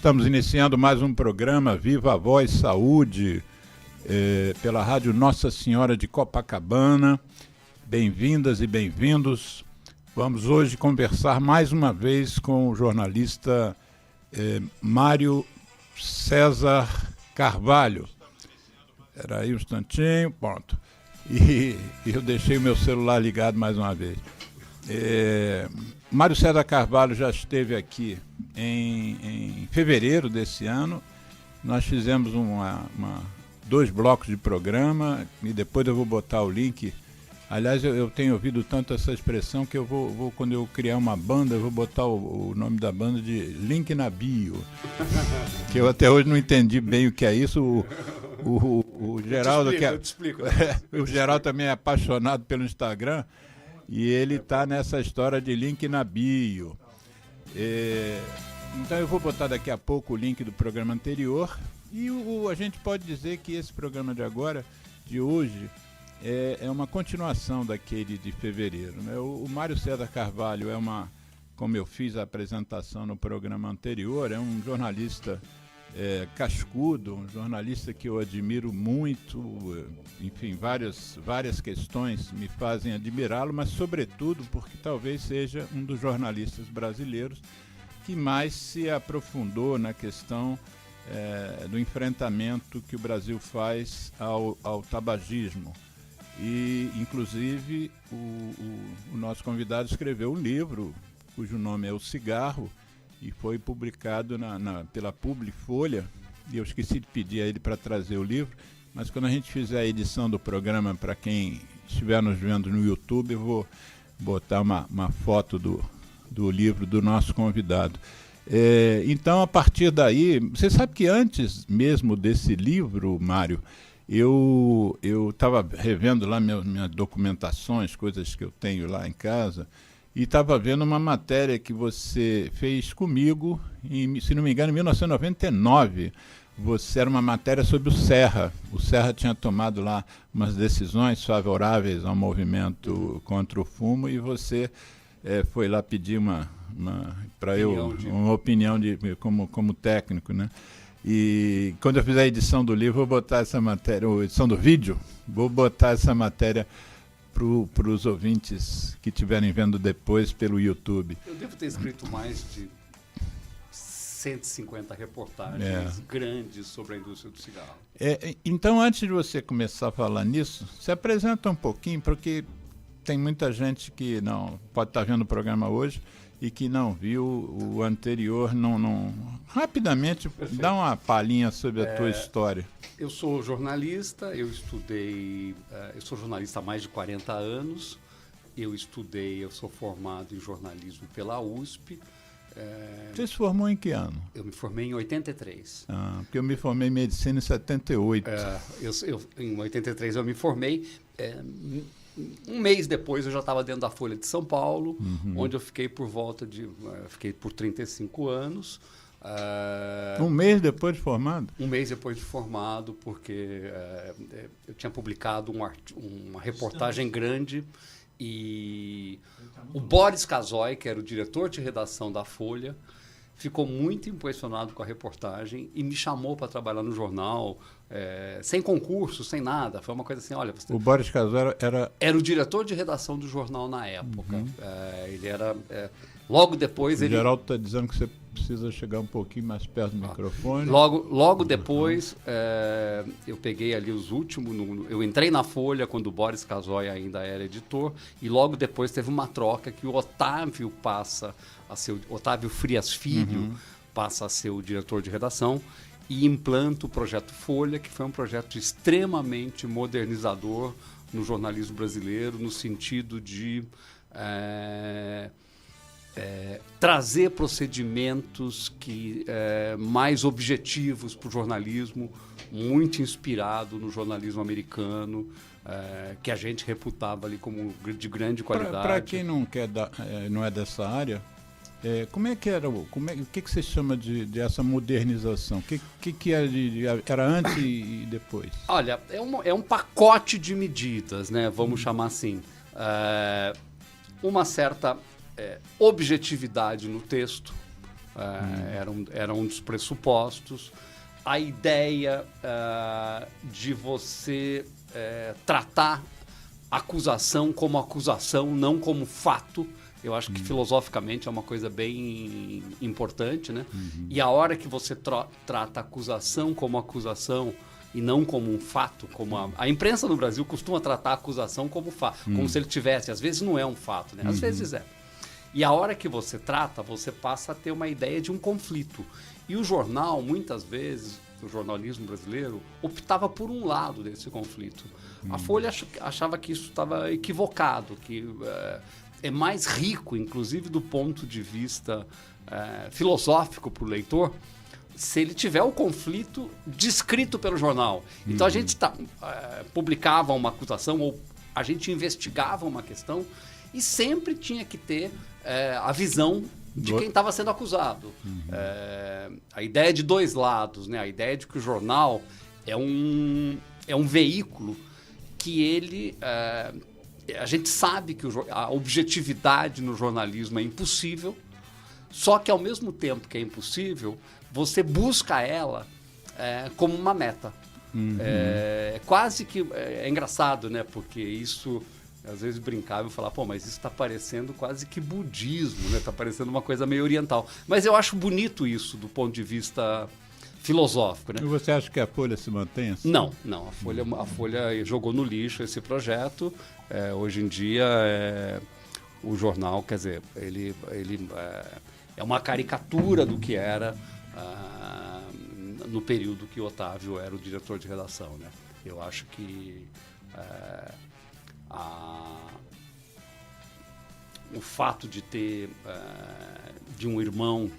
Estamos iniciando mais um programa Viva a Voz Saúde, pela Rádio Nossa Senhora de Copacabana. Bem-vindas e bem-vindos. Vamos hoje conversar mais uma vez com o jornalista Mário César Carvalho. Espera aí um instantinho, pronto. E eu deixei o meu celular ligado mais uma vez. Mário César Carvalho já esteve aqui em fevereiro desse ano. Nós fizemos dois blocos de programa e depois eu vou botar o link. Aliás, eu tenho ouvido tanto essa expressão que eu vou quando eu criar uma banda, eu vou botar o nome da banda de Link na Bio. Que eu até hoje não entendi bem o que é isso. O Geraldo, eu te explico. O Geraldo também é apaixonado pelo Instagram e ele está nessa história de link na bio. Então eu vou botar daqui a pouco o link do programa anterior e a gente pode dizer que esse programa de hoje, é uma continuação daquele de fevereiro, né? O Mário César Carvalho como eu fiz a apresentação no programa anterior, é um jornalista cascudo, um jornalista que eu admiro muito. Enfim, várias questões me fazem admirá-lo, mas sobretudo porque talvez seja um dos jornalistas brasileiros que mais se aprofundou na questão do enfrentamento que o Brasil faz ao tabagismo. E, inclusive, o nosso convidado escreveu um livro cujo nome é O Cigarro e foi publicado pela Publifolha. E eu esqueci de pedir a ele para trazer o livro, mas quando a gente fizer a edição do programa, para quem estiver nos vendo no YouTube, eu vou botar uma foto do livro do nosso convidado. Então, a partir daí, você sabe que antes mesmo desse livro, Mário, eu estava revendo lá minhas documentações, coisas que eu tenho lá em casa, e estava vendo uma matéria que você fez comigo, se não me engano, em 1999. Era uma matéria sobre o Serra. O Serra tinha tomado lá umas decisões favoráveis ao movimento contra o fumo e você foi lá pedir uma opinião como técnico, né? E quando eu fizer a edição do livro, vou botar essa matéria, ou edição do vídeo, vou botar essa matéria para os ouvintes que estiverem vendo depois pelo YouTube. Eu devo ter escrito mais de 150 reportagens grandes sobre a indústria do cigarro. Então, antes de você começar a falar nisso, se apresenta um pouquinho, porque tem muita gente que não pode estar vendo o programa hoje e que não viu o anterior. Rapidamente, perfeito. Dá uma palhinha sobre a tua história. Eu sou jornalista, eu sou jornalista há mais de 40 anos, eu sou formado em jornalismo pela USP. Você se formou em que ano? Eu me formei em 83. Porque eu me formei em medicina em 78. Em 83 eu me formei. Um mês depois eu já estava dentro da Folha de São Paulo, onde eu fiquei fiquei por 35 anos. Um mês depois de formado? Um mês depois de formado, porque eu tinha publicado uma reportagem grande e o Boris Casoy, que era o diretor de redação da Folha, ficou muito impressionado com a reportagem e me chamou para trabalhar no jornal, sem concurso, sem nada. Foi uma coisa assim, olha... O Boris Casoy era o diretor de redação do jornal na época. Ele era... logo depois... O Geraldo está dizendo que você precisa chegar um pouquinho mais perto do microfone. Logo depois, eu peguei ali os últimos... Eu entrei na Folha quando o Boris Casoy ainda era editor e logo depois teve uma troca que o Otávio Otávio Frias Filho passa a ser o diretor de redação e implanta o Projeto Folha, que foi um projeto extremamente modernizador no jornalismo brasileiro, no sentido de trazer procedimentos mais objetivos para o jornalismo, muito inspirado no jornalismo americano, que a gente reputava ali como de grande qualidade. Para quem não é dessa área, como é que era? O que você chama de essa modernização? O que era antes e depois? Olha, é um pacote de medidas, né? Vamos chamar assim. Uma certa objetividade no texto, Era um dos pressupostos. A ideia de você tratar acusação como acusação, não como fato. Eu acho que filosoficamente é uma coisa bem importante, né? E a hora que você trata a acusação como acusação e não como um fato, como a imprensa no Brasil costuma tratar a acusação como fato, como se ele tivesse. Às vezes não é um fato, né? Às vezes é. E a hora que você trata, você passa a ter uma ideia de um conflito. E o jornal, muitas vezes, o jornalismo brasileiro, optava por um lado desse conflito. A Folha achava que isso estava equivocado, que é mais rico, inclusive do ponto de vista filosófico para o leitor, se ele tiver o conflito descrito pelo jornal. Então a gente publicava uma acusação ou a gente investigava uma questão e sempre tinha que ter a visão de quem estava sendo acusado. A ideia de dois lados, né? A ideia de que o jornal é um veículo que ele... a gente sabe que a objetividade no jornalismo é impossível, só que ao mesmo tempo que é impossível, você busca ela como uma meta. Quase que... É engraçado, né? Porque isso... Às vezes brincava e falava, pô, mas isso está parecendo quase que budismo, né? Está parecendo uma coisa meio oriental. Mas eu acho bonito isso do ponto de vista filosófico, né? E você acha que a Folha se mantém assim? Não. A Folha jogou no lixo esse projeto. Hoje em dia, o jornal, quer dizer, ele é uma caricatura do que era no período que o Otávio era o diretor de redação, né? Eu acho que... o fato de ter de um irmão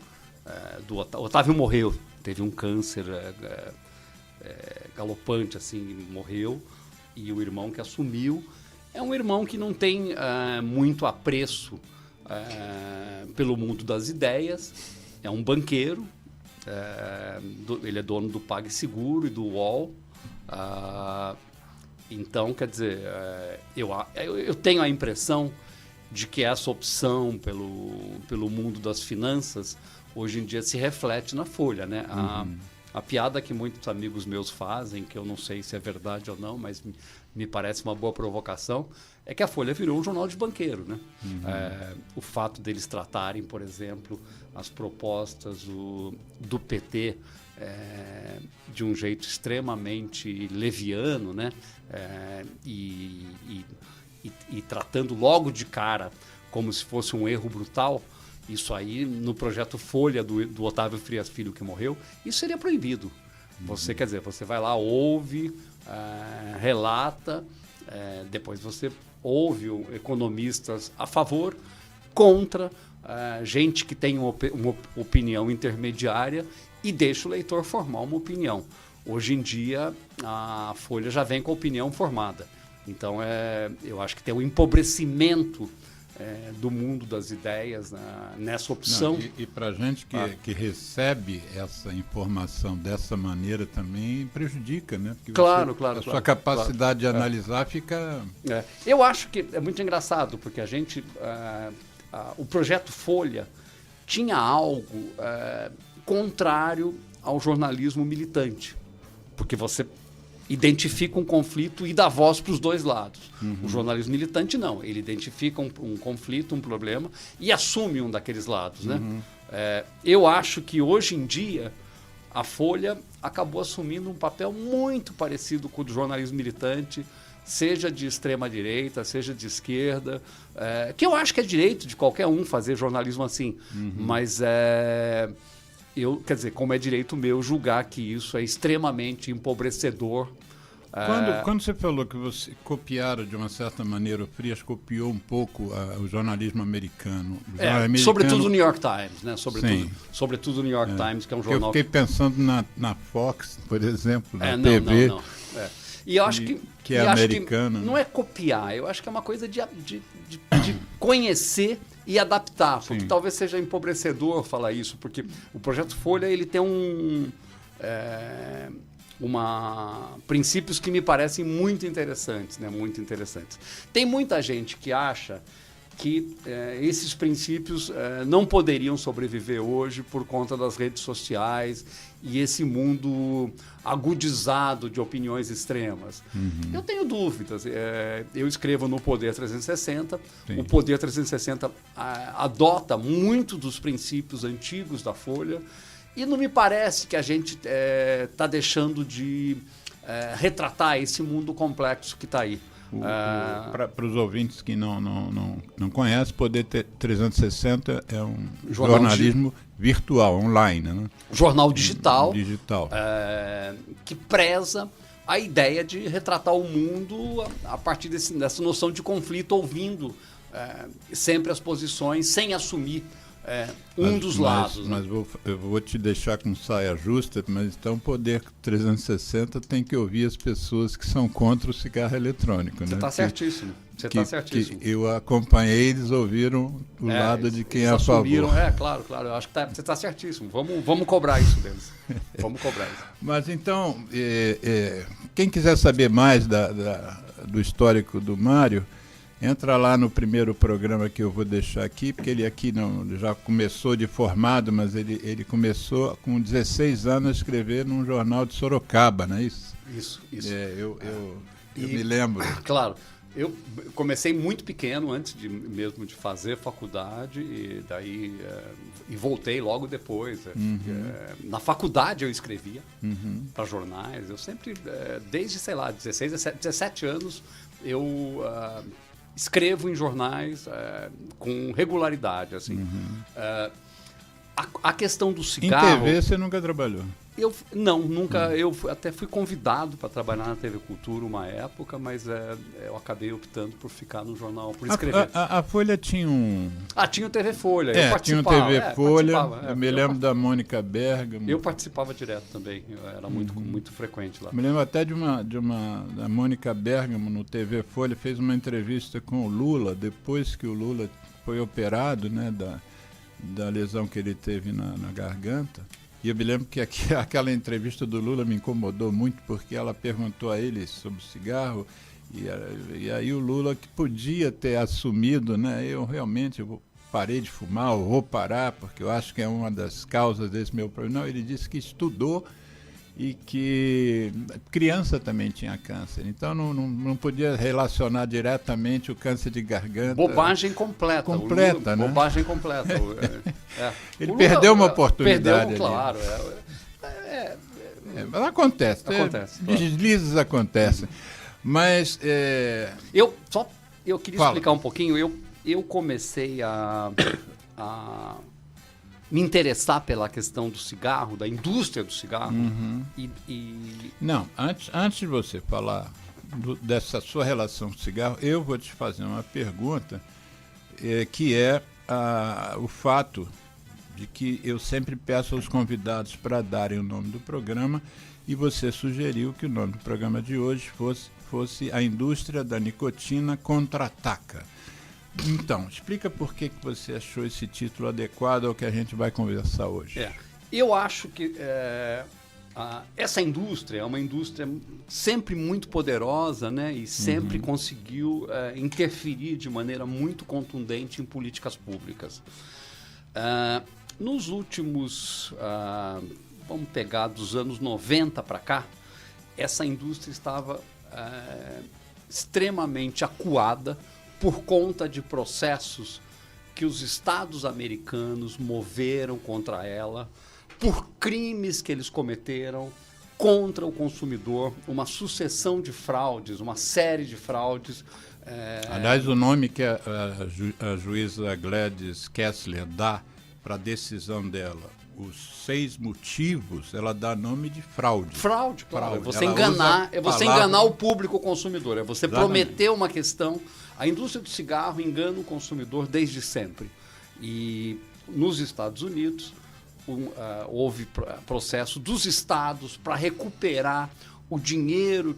do Otávio morreu, teve um câncer galopante, assim, morreu, e o irmão que assumiu é um irmão que não tem muito apreço pelo mundo das ideias, é um banqueiro, ele é dono do PagSeguro e do UOL. Então, quer dizer, eu tenho a impressão de que essa opção pelo mundo das finanças, hoje em dia, se reflete na Folha, né? A piada que muitos amigos meus fazem, que eu não sei se é verdade ou não, mas me parece uma boa provocação, é que a Folha virou um jornal de banqueiro, né? O fato deles tratarem, por exemplo, as propostas do PT de um jeito extremamente leviano, né? E tratando logo de cara como se fosse um erro brutal, isso aí no projeto Folha do Otávio Frias Filho, que morreu, isso seria proibido. Você, quer dizer, você vai lá, ouve, relata, depois você ouve economistas a favor, contra, gente que tem uma opinião intermediária e deixa o leitor formar uma opinião. Hoje em dia, a Folha já vem com a opinião formada. Então, eu acho que tem um empobrecimento do mundo das ideias nessa opção. Não, e para a gente que recebe essa informação dessa maneira também prejudica, né? Porque claro. A sua capacidade de analisar fica... Eu acho que é muito engraçado, porque a gente... o projeto Folha tinha algo contrário ao jornalismo militante, porque você identifica um conflito e dá voz para os dois lados. O jornalismo militante não, ele identifica um conflito, um problema e assume um daqueles lados, né? Eu acho que hoje em dia a Folha acabou assumindo um papel muito parecido com o do jornalismo militante, seja de extrema direita, seja de esquerda, que eu acho que é direito de qualquer um fazer jornalismo assim, mas quer dizer, como é direito meu julgar que isso é extremamente empobrecedor. Quando você falou que você copiaram de uma certa maneira, o Frias copiou um pouco o jornalismo americano. Sobretudo o New York Times, né? Sobretudo o New York Times, que é um jornal... Eu fiquei pensando na Fox, por exemplo, na TV. Não. E eu acho que é americano. Não é copiar, eu acho que é uma coisa de conhecer e adaptar, porque talvez seja empobrecedor falar isso, porque o Projeto Folha ele tem princípios que me parecem muito interessantes, né? Muito interessantes. Tem muita gente que acha que esses princípios não poderiam sobreviver hoje por conta das redes sociais e esse mundo agudizado de opiniões extremas. Eu tenho dúvidas. Eu escrevo no Poder 360. Sim. O Poder 360 adota muito dos princípios antigos da Folha e não me parece que a gente está deixando de retratar esse mundo complexo que está aí. Para os ouvintes que não conhecem, Poder 360 é um jornalismo virtual, online. Né? Jornal digital, digital. Que preza a ideia de retratar o mundo a partir dessa noção de conflito, ouvindo sempre as posições, sem assumir dos lados. Mas eu vou te deixar com saia justa, mas então o Poder 360 tem que ouvir as pessoas que são contra o cigarro eletrônico. Você está certíssimo. Que eu acompanhei, eles ouviram o lado de quem é a favor. Claro. Eu acho que você está certíssimo. Vamos cobrar isso deles. Vamos cobrar isso. Mas então, quem quiser saber mais do histórico do Mário, entra lá no primeiro programa que eu vou deixar aqui, porque ele aqui já começou de formado, mas ele começou com 16 anos a escrever num jornal de Sorocaba, não é isso? Isso. Eu me lembro. Claro. Eu comecei muito pequeno, antes mesmo de fazer faculdade, e daí voltei logo depois. Na faculdade eu escrevia para jornais. Eu sempre, desde, 16, 17 anos, eu escrevo em jornais com regularidade. Assim. A questão do cigarro... Em TV você nunca trabalhou? Nunca. Eu até fui convidado para trabalhar na TV Cultura uma época, mas eu acabei optando por ficar no jornal, por escrever. A Folha tinha um... tinha o TV Folha. Eu participava. Tinha o TV Folha, eu me lembro da Mônica Bergamo. Eu participava direto também, era muito frequente lá. Me lembro até da Mônica Bergamo no TV Folha, fez uma entrevista com o Lula, depois que o Lula foi operado, né, da lesão que ele teve na garganta. E eu me lembro que aquela entrevista do Lula me incomodou muito, porque ela perguntou a ele sobre o cigarro, e aí o Lula, que podia ter assumido, né, eu parei de fumar, eu vou parar, porque eu acho que é uma das causas desse meu problema. Não, ele disse que estudou e que criança também tinha câncer, então não podia relacionar diretamente o câncer de garganta. Bobagem completa, Lula, né? Bobagem completa. Ele perdeu uma oportunidade. Perdeu, claro. Mas acontece. Deslizes acontecem. Mas... Eu queria explicar um pouquinho. Eu comecei a me interessar pela questão do cigarro, da indústria do cigarro. Não, antes de você falar dessa sua relação com o cigarro, eu vou te fazer uma pergunta, que é o fato de que eu sempre peço aos convidados para darem o nome do programa, e você sugeriu que o nome do programa de hoje fosse A Indústria da Nicotina Contra-Ataca. Então, explica por que você achou esse título adequado ao que a gente vai conversar hoje. Eu acho que essa indústria é uma indústria sempre muito poderosa, né, e sempre conseguiu interferir de maneira muito contundente em políticas públicas. Nos últimos, vamos pegar dos anos 90 para cá, essa indústria estava extremamente acuada por conta de processos que os estados americanos moveram contra ela, por crimes que eles cometeram contra o consumidor, uma sucessão de fraudes, uma série de fraudes. Aliás, o nome que a juíza Gladys Kessler dá para a decisão dela, os 6 motivos, ela dá nome de fraude. Fraude, claro. É você enganar o público consumidor, é você prometer uma questão. A indústria do cigarro engana o consumidor desde sempre. E nos Estados Unidos houve processo dos estados para recuperar o dinheiro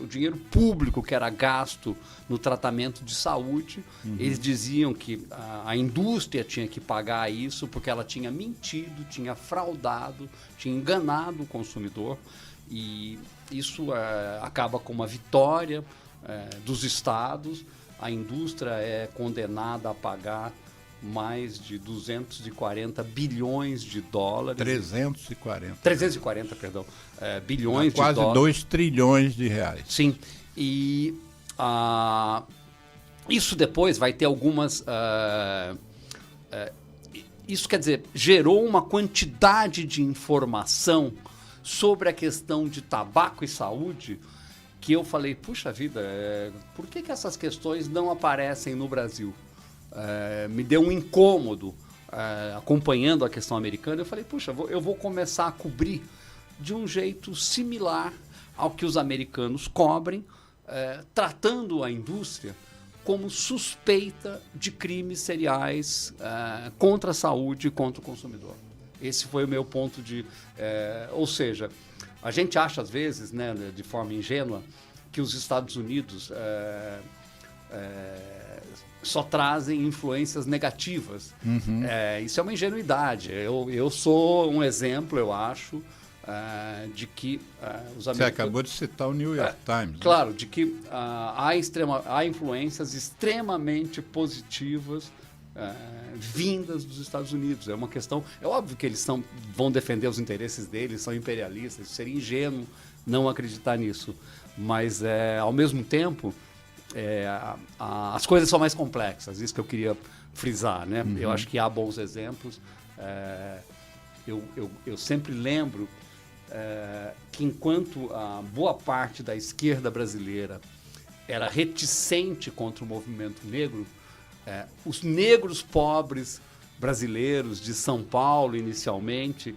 o dinheiro público que era gasto no tratamento de saúde. Eles diziam que a indústria tinha que pagar isso porque ela tinha mentido, tinha fraudado, tinha enganado o consumidor, e isso acaba com uma vitória dos estados. a indústria é condenada a pagar mais de 240 bilhões de dólares. 340, perdão. Bilhões de dólares. Quase 2 trilhões de reais. Sim. E isso depois vai ter algumas... isso quer dizer, gerou uma quantidade de informação sobre a questão de tabaco e saúde que eu falei, puxa vida, por que essas questões não aparecem no Brasil? Me deu um incômodo acompanhando a questão americana. Eu falei, puxa, eu vou começar a cobrir de um jeito similar ao que os americanos cobrem, tratando a indústria como suspeita de crimes seriais contra a saúde e contra o consumidor. Esse foi o meu ponto de... ou seja, a gente acha às vezes, né, de forma ingênua, que os Estados Unidos só trazem influências negativas. Uhum. Isso é uma ingenuidade. Eu sou um exemplo, eu acho, de que os americanos... Você acabou de citar o New York Times. Claro, né? De que há influências extremamente positivas vindas dos Estados Unidos. É uma questão... É óbvio que eles vão defender os interesses deles, são imperialistas, seria ingênuo não acreditar nisso. Mas, ao mesmo tempo, as coisas são mais complexas, isso que eu queria frisar, né? Uhum. Eu acho que há bons exemplos. Eu sempre lembro que enquanto a boa parte da esquerda brasileira era reticente contra o movimento negro, os negros pobres brasileiros de São Paulo, inicialmente,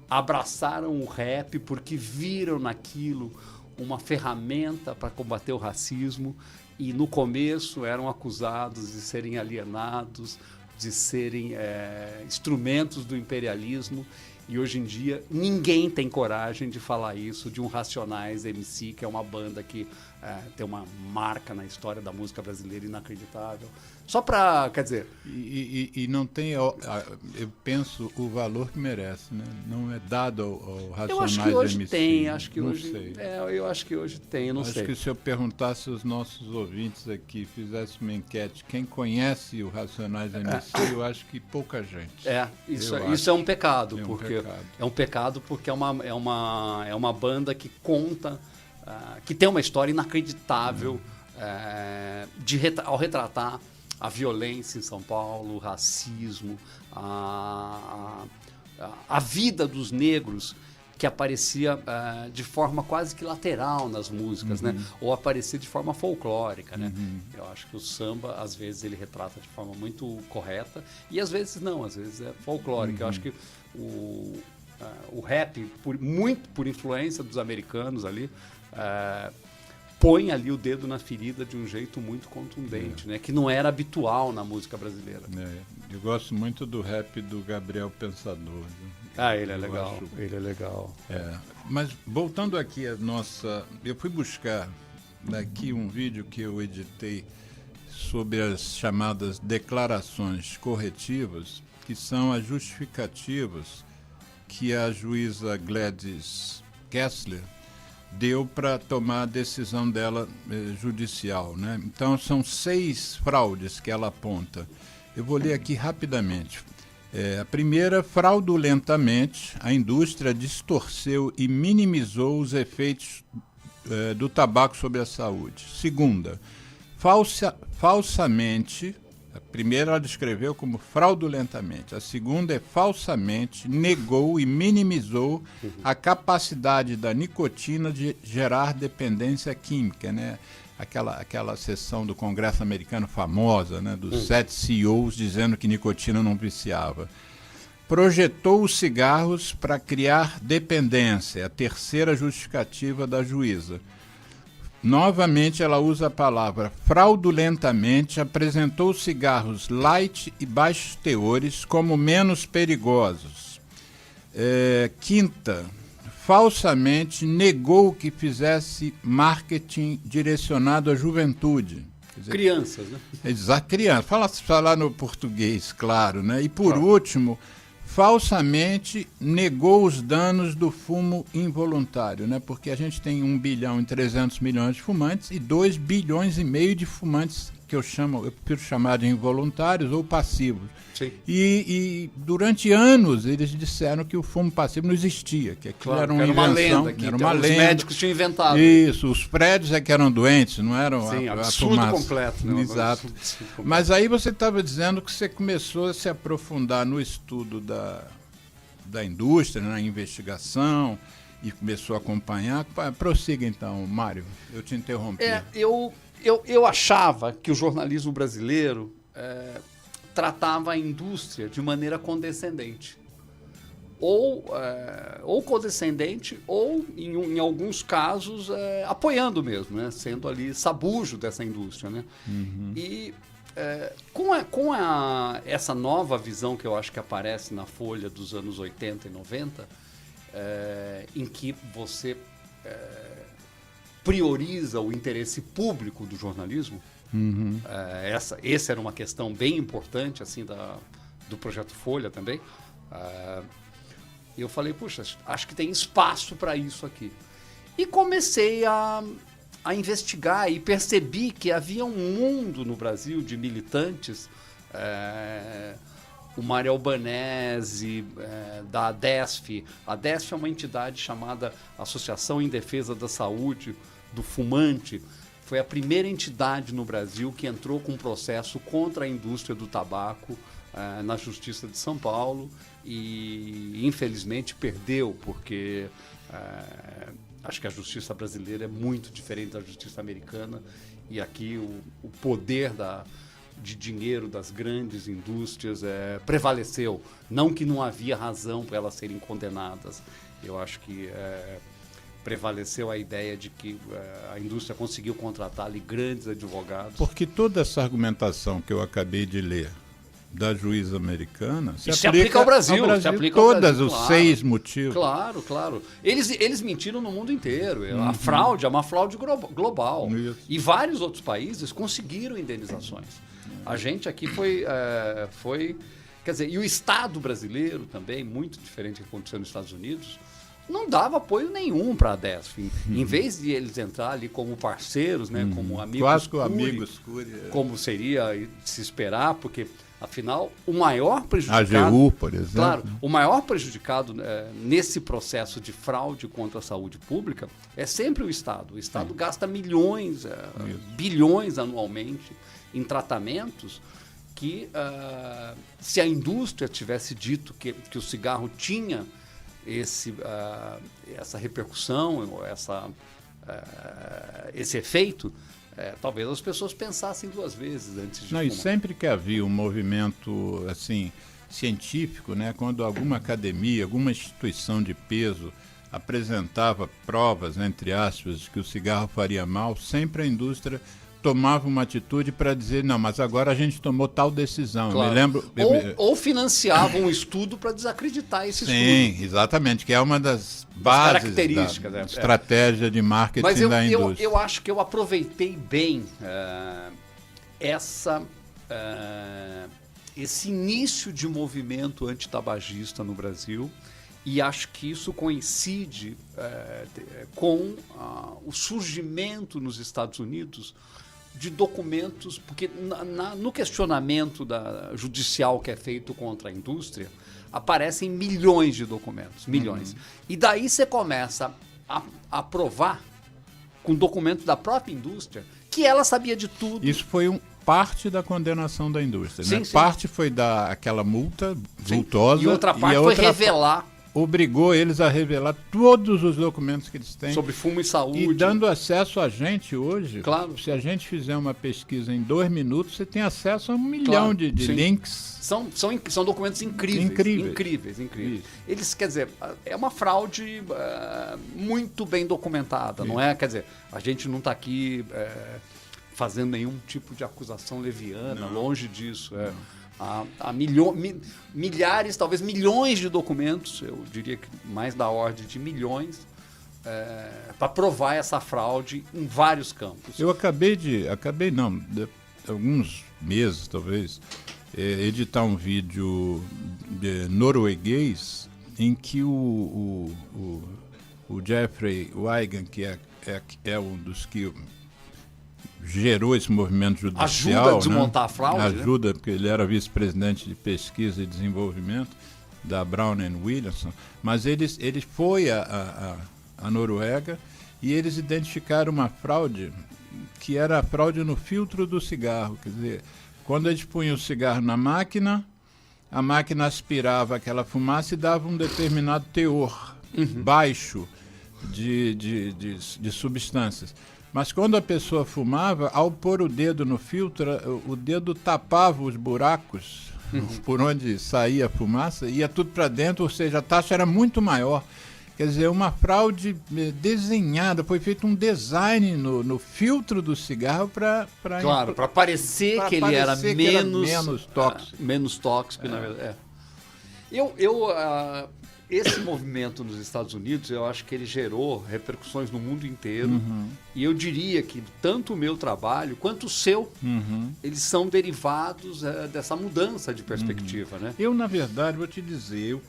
abraçaram o rap porque viram naquilo uma ferramenta para combater o racismo e, no começo, eram acusados de serem alienados, de serem instrumentos do imperialismo. E hoje em dia ninguém tem coragem de falar isso de um Racionais MC, que é uma banda que tem uma marca na história da música brasileira inacreditável. Só para, quer dizer... E não tem, eu penso, o valor que merece, né? Não é dado ao Racionais MC. Eu acho que hoje MC, tem, acho que não hoje... sei. eu acho que hoje tem, eu não sei. Acho que se eu perguntasse aos nossos ouvintes aqui, fizesse uma enquete, quem conhece o Racionais MC, eu acho que pouca gente. Isso é um pecado, É um pecado porque é uma banda que conta, que tem uma história inacreditável ao retratar a violência em São Paulo, o racismo, a vida dos negros, que aparecia de forma quase que lateral nas músicas, né? Ou aparecia de forma folclórica, né? Eu acho que o samba, às vezes, ele retrata de forma muito correta e às vezes não, às vezes é folclórica. Eu acho que o rap, muito por influência dos americanos ali, põe ali o dedo na ferida de um jeito muito contundente, né? Que não era habitual na música brasileira. Eu gosto muito do rap do Gabriel Pensador. Ele é legal. Ele é legal. Mas voltando aqui a nossa... Eu fui buscar daqui um vídeo que eu editei sobre as chamadas declarações corretivas, que são as justificativas que a juíza Gladys Kessler deu para tomar a decisão dela judicial, né? Então, são 6 fraudes que ela aponta. Eu vou ler aqui rapidamente. A primeira, fraudulentamente, a indústria distorceu e minimizou os efeitos do tabaco sobre a saúde. Segunda, falsamente... A primeira ela descreveu como fraudulentamente. A segunda é falsamente negou e minimizou a capacidade da nicotina de gerar dependência química, né? Aquela sessão do Congresso americano famosa, né? Dos 7 CEOs dizendo que nicotina não viciava. Projetou os cigarros para criar dependência, a terceira justificativa da juíza. Novamente, ela usa a palavra fraudulentamente, apresentou cigarros light e baixos teores como menos perigosos. Quinta, falsamente negou que fizesse marketing direcionado à juventude. Quer dizer, crianças, né? Exato, crianças. Falar no português, claro, né? E por último, falsamente negou os danos do fumo involuntário, né? Porque a gente tem 1 bilhão e 300 milhões de fumantes e 2 bilhões e meio de fumantes que eu prefiro chamar de involuntários ou passivos. Sim. E durante anos eles disseram que o fumo passivo não existia, que aquilo era uma invenção. Lenda, que era uma lenda. Os médicos tinham inventado. Isso, os prédios é que eram doentes, não eram Sim, a absurdo fumaça. completo. Né? Exato. Absurdo completo. Mas aí você estava dizendo que você começou a se aprofundar no estudo da indústria, na investigação, e começou a acompanhar. Prossiga então, Mário, eu te interrompi. Eu achava que o jornalismo brasileiro tratava a indústria de maneira condescendente. Ou condescendente, ou, em alguns casos, apoiando mesmo, né? Sendo ali sabujo dessa indústria. Né? Uhum. E com essa nova visão que eu acho que aparece na Folha dos anos 80 e 90, em que você prioriza o interesse público do jornalismo, Uhum. Essa era uma questão bem importante assim, do Projeto Folha também. Eu falei, puxa, acho que tem espaço para isso aqui. E comecei a investigar e percebi que havia um mundo no Brasil de militantes, o Mário Albanese, da ADESF. A ADESF é uma entidade chamada Associação em Defesa da Saúde do Fumante. Foi a primeira entidade no Brasil que entrou com um processo contra a indústria do tabaco na Justiça de São Paulo e, infelizmente, perdeu, porque acho que a justiça brasileira é muito diferente da justiça americana e aqui o poder de dinheiro das grandes indústrias prevaleceu. Não que não havia razão para elas serem condenadas. Eu acho que prevaleceu a ideia de que a indústria conseguiu contratar ali grandes advogados. Porque toda essa argumentação que eu acabei de ler da juíza americana se aplica ao Brasil. Se aplica ao todas Brasil, os claro, 6 motivos. Claro, claro. Eles mentiram no mundo inteiro. A fraude é uma fraude global. Isso. E vários outros países conseguiram indenizações. A gente aqui foi... Quer dizer, e o Estado brasileiro também, muito diferente do que aconteceu nos Estados Unidos, não dava apoio nenhum para a ADESF. Em vez de eles entrar ali como parceiros, né, como amigos, quase que amigos, como seria de se esperar, porque, afinal, o maior prejudicado... A AGU, por exemplo. Claro, o maior prejudicado nesse processo de fraude contra a saúde pública é sempre o Estado. O Estado gasta milhões, bilhões anualmente em tratamentos que, se a indústria tivesse dito que o cigarro tinha essa repercussão, esse efeito, talvez as pessoas pensassem 2 vezes antes de fumar. E sempre que havia um movimento assim, científico, né, quando alguma academia, alguma instituição de peso apresentava provas, entre aspas, de que o cigarro faria mal, sempre a indústria tomava uma atitude para dizer, não, mas agora a gente tomou tal decisão. Claro. Eu me lembro... Ou financiava um estudo para desacreditar esse estudo. Sim, exatamente, que é uma das bases características, da estratégia de marketing da indústria. Eu acho que eu aproveitei bem esse início de movimento antitabagista no Brasil, e acho que isso coincide com o surgimento nos Estados Unidos de documentos, porque no questionamento judicial que é feito contra a indústria, aparecem milhões de documentos, milhões. E daí você começa a provar, com documentos da própria indústria, que ela sabia de tudo. Isso foi parte da condenação da indústria. Sim, né? sim. Parte foi dar aquela multa vultosa. E outra parte foi revelar. Obrigou eles a revelar todos os documentos que eles têm. Sobre fumo e saúde. E dando acesso a gente hoje. Claro. Se a gente fizer uma pesquisa em 2 minutos, você tem acesso a 1 milhão de links. São documentos incríveis. Eles, quer dizer, é uma fraude muito bem documentada, não é? Quer dizer, a gente não está aqui fazendo nenhum tipo de acusação leviana, longe disso. Há milhares, talvez milhões de documentos, eu diria que mais da ordem de milhões, para provar essa fraude em vários campos. Eu alguns meses talvez, editar um vídeo norueguês em que o Jeffrey Wigan, que é um dos que gerou esse movimento judicial. Ajuda a desmontar a fraude. Ajuda, porque ele era vice-presidente de pesquisa e desenvolvimento da Brown & Williamson. Mas ele foi à Noruega e eles identificaram uma fraude que era a fraude no filtro do cigarro. Quer dizer, quando eles punham o cigarro na máquina, a máquina aspirava aquela fumaça e dava um determinado teor baixo de substâncias. Mas quando a pessoa fumava, ao pôr o dedo no filtro, o dedo tapava os buracos por onde saía a fumaça, ia tudo para dentro, ou seja, a taxa era muito maior. Quer dizer, uma fraude desenhada, foi feito um design no filtro do cigarro para parecer que ele era menos tóxico. Menos tóxico, na verdade. Esse movimento nos Estados Unidos, eu acho que ele gerou repercussões no mundo inteiro. E eu diria que tanto o meu trabalho quanto o seu, eles são derivados dessa mudança de perspectiva, né? Eu, na verdade, vou te dizer,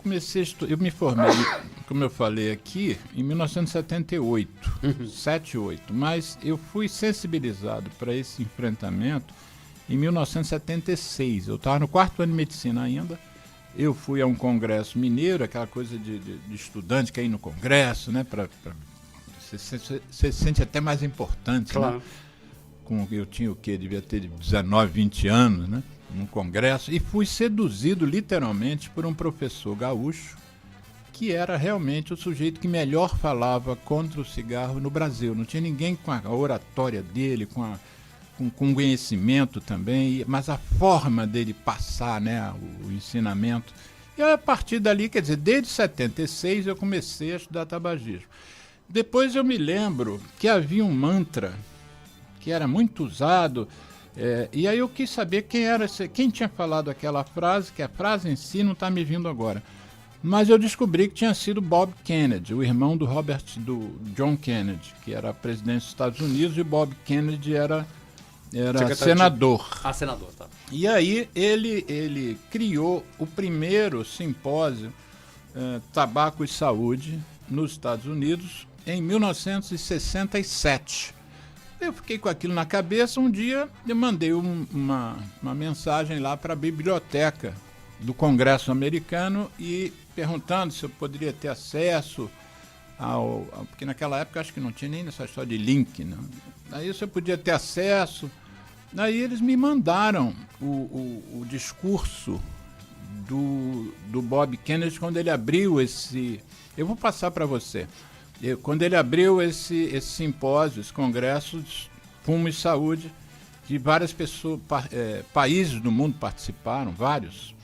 eu me formei, como eu falei aqui, em 1978, 78, mas eu fui sensibilizado para esse enfrentamento em 1976. Eu estava no 4º ano de medicina ainda. Eu fui a um congresso mineiro, aquela coisa de estudante que é ir no congresso, né? Você se sente até mais importante, claro. Né? Eu tinha o quê? Devia ter 19, 20 anos, né? Num congresso. E fui seduzido literalmente por um professor gaúcho, que era realmente o sujeito que melhor falava contra o cigarro no Brasil. Não tinha ninguém com a oratória dele, com conhecimento também, mas a forma dele passar, né, o ensinamento. E a partir dali, quer dizer, desde 76 eu comecei a estudar tabagismo. Depois eu me lembro que havia um mantra que era muito usado, e aí eu quis saber quem tinha falado aquela frase, que a frase em si não está me vindo agora. Mas eu descobri que tinha sido Bob Kennedy, o irmão do John Kennedy, que era presidente dos Estados Unidos, e Bob Kennedy era senador. Senador, tá. E aí ele criou o primeiro simpósio Tabaco e Saúde nos Estados Unidos em 1967. Eu fiquei com aquilo na cabeça. Um dia eu mandei uma mensagem lá para a biblioteca do Congresso americano e perguntando se eu poderia ter acesso porque naquela época acho que não tinha nem essa história de link, né? Aí você podia ter acesso. Aí eles me mandaram o discurso do Bob Kennedy quando ele abriu esse... Eu vou passar para você. Quando ele abriu esse simpósio, esse congresso de fumo e saúde, que várias pessoas, países do mundo participaram, vários.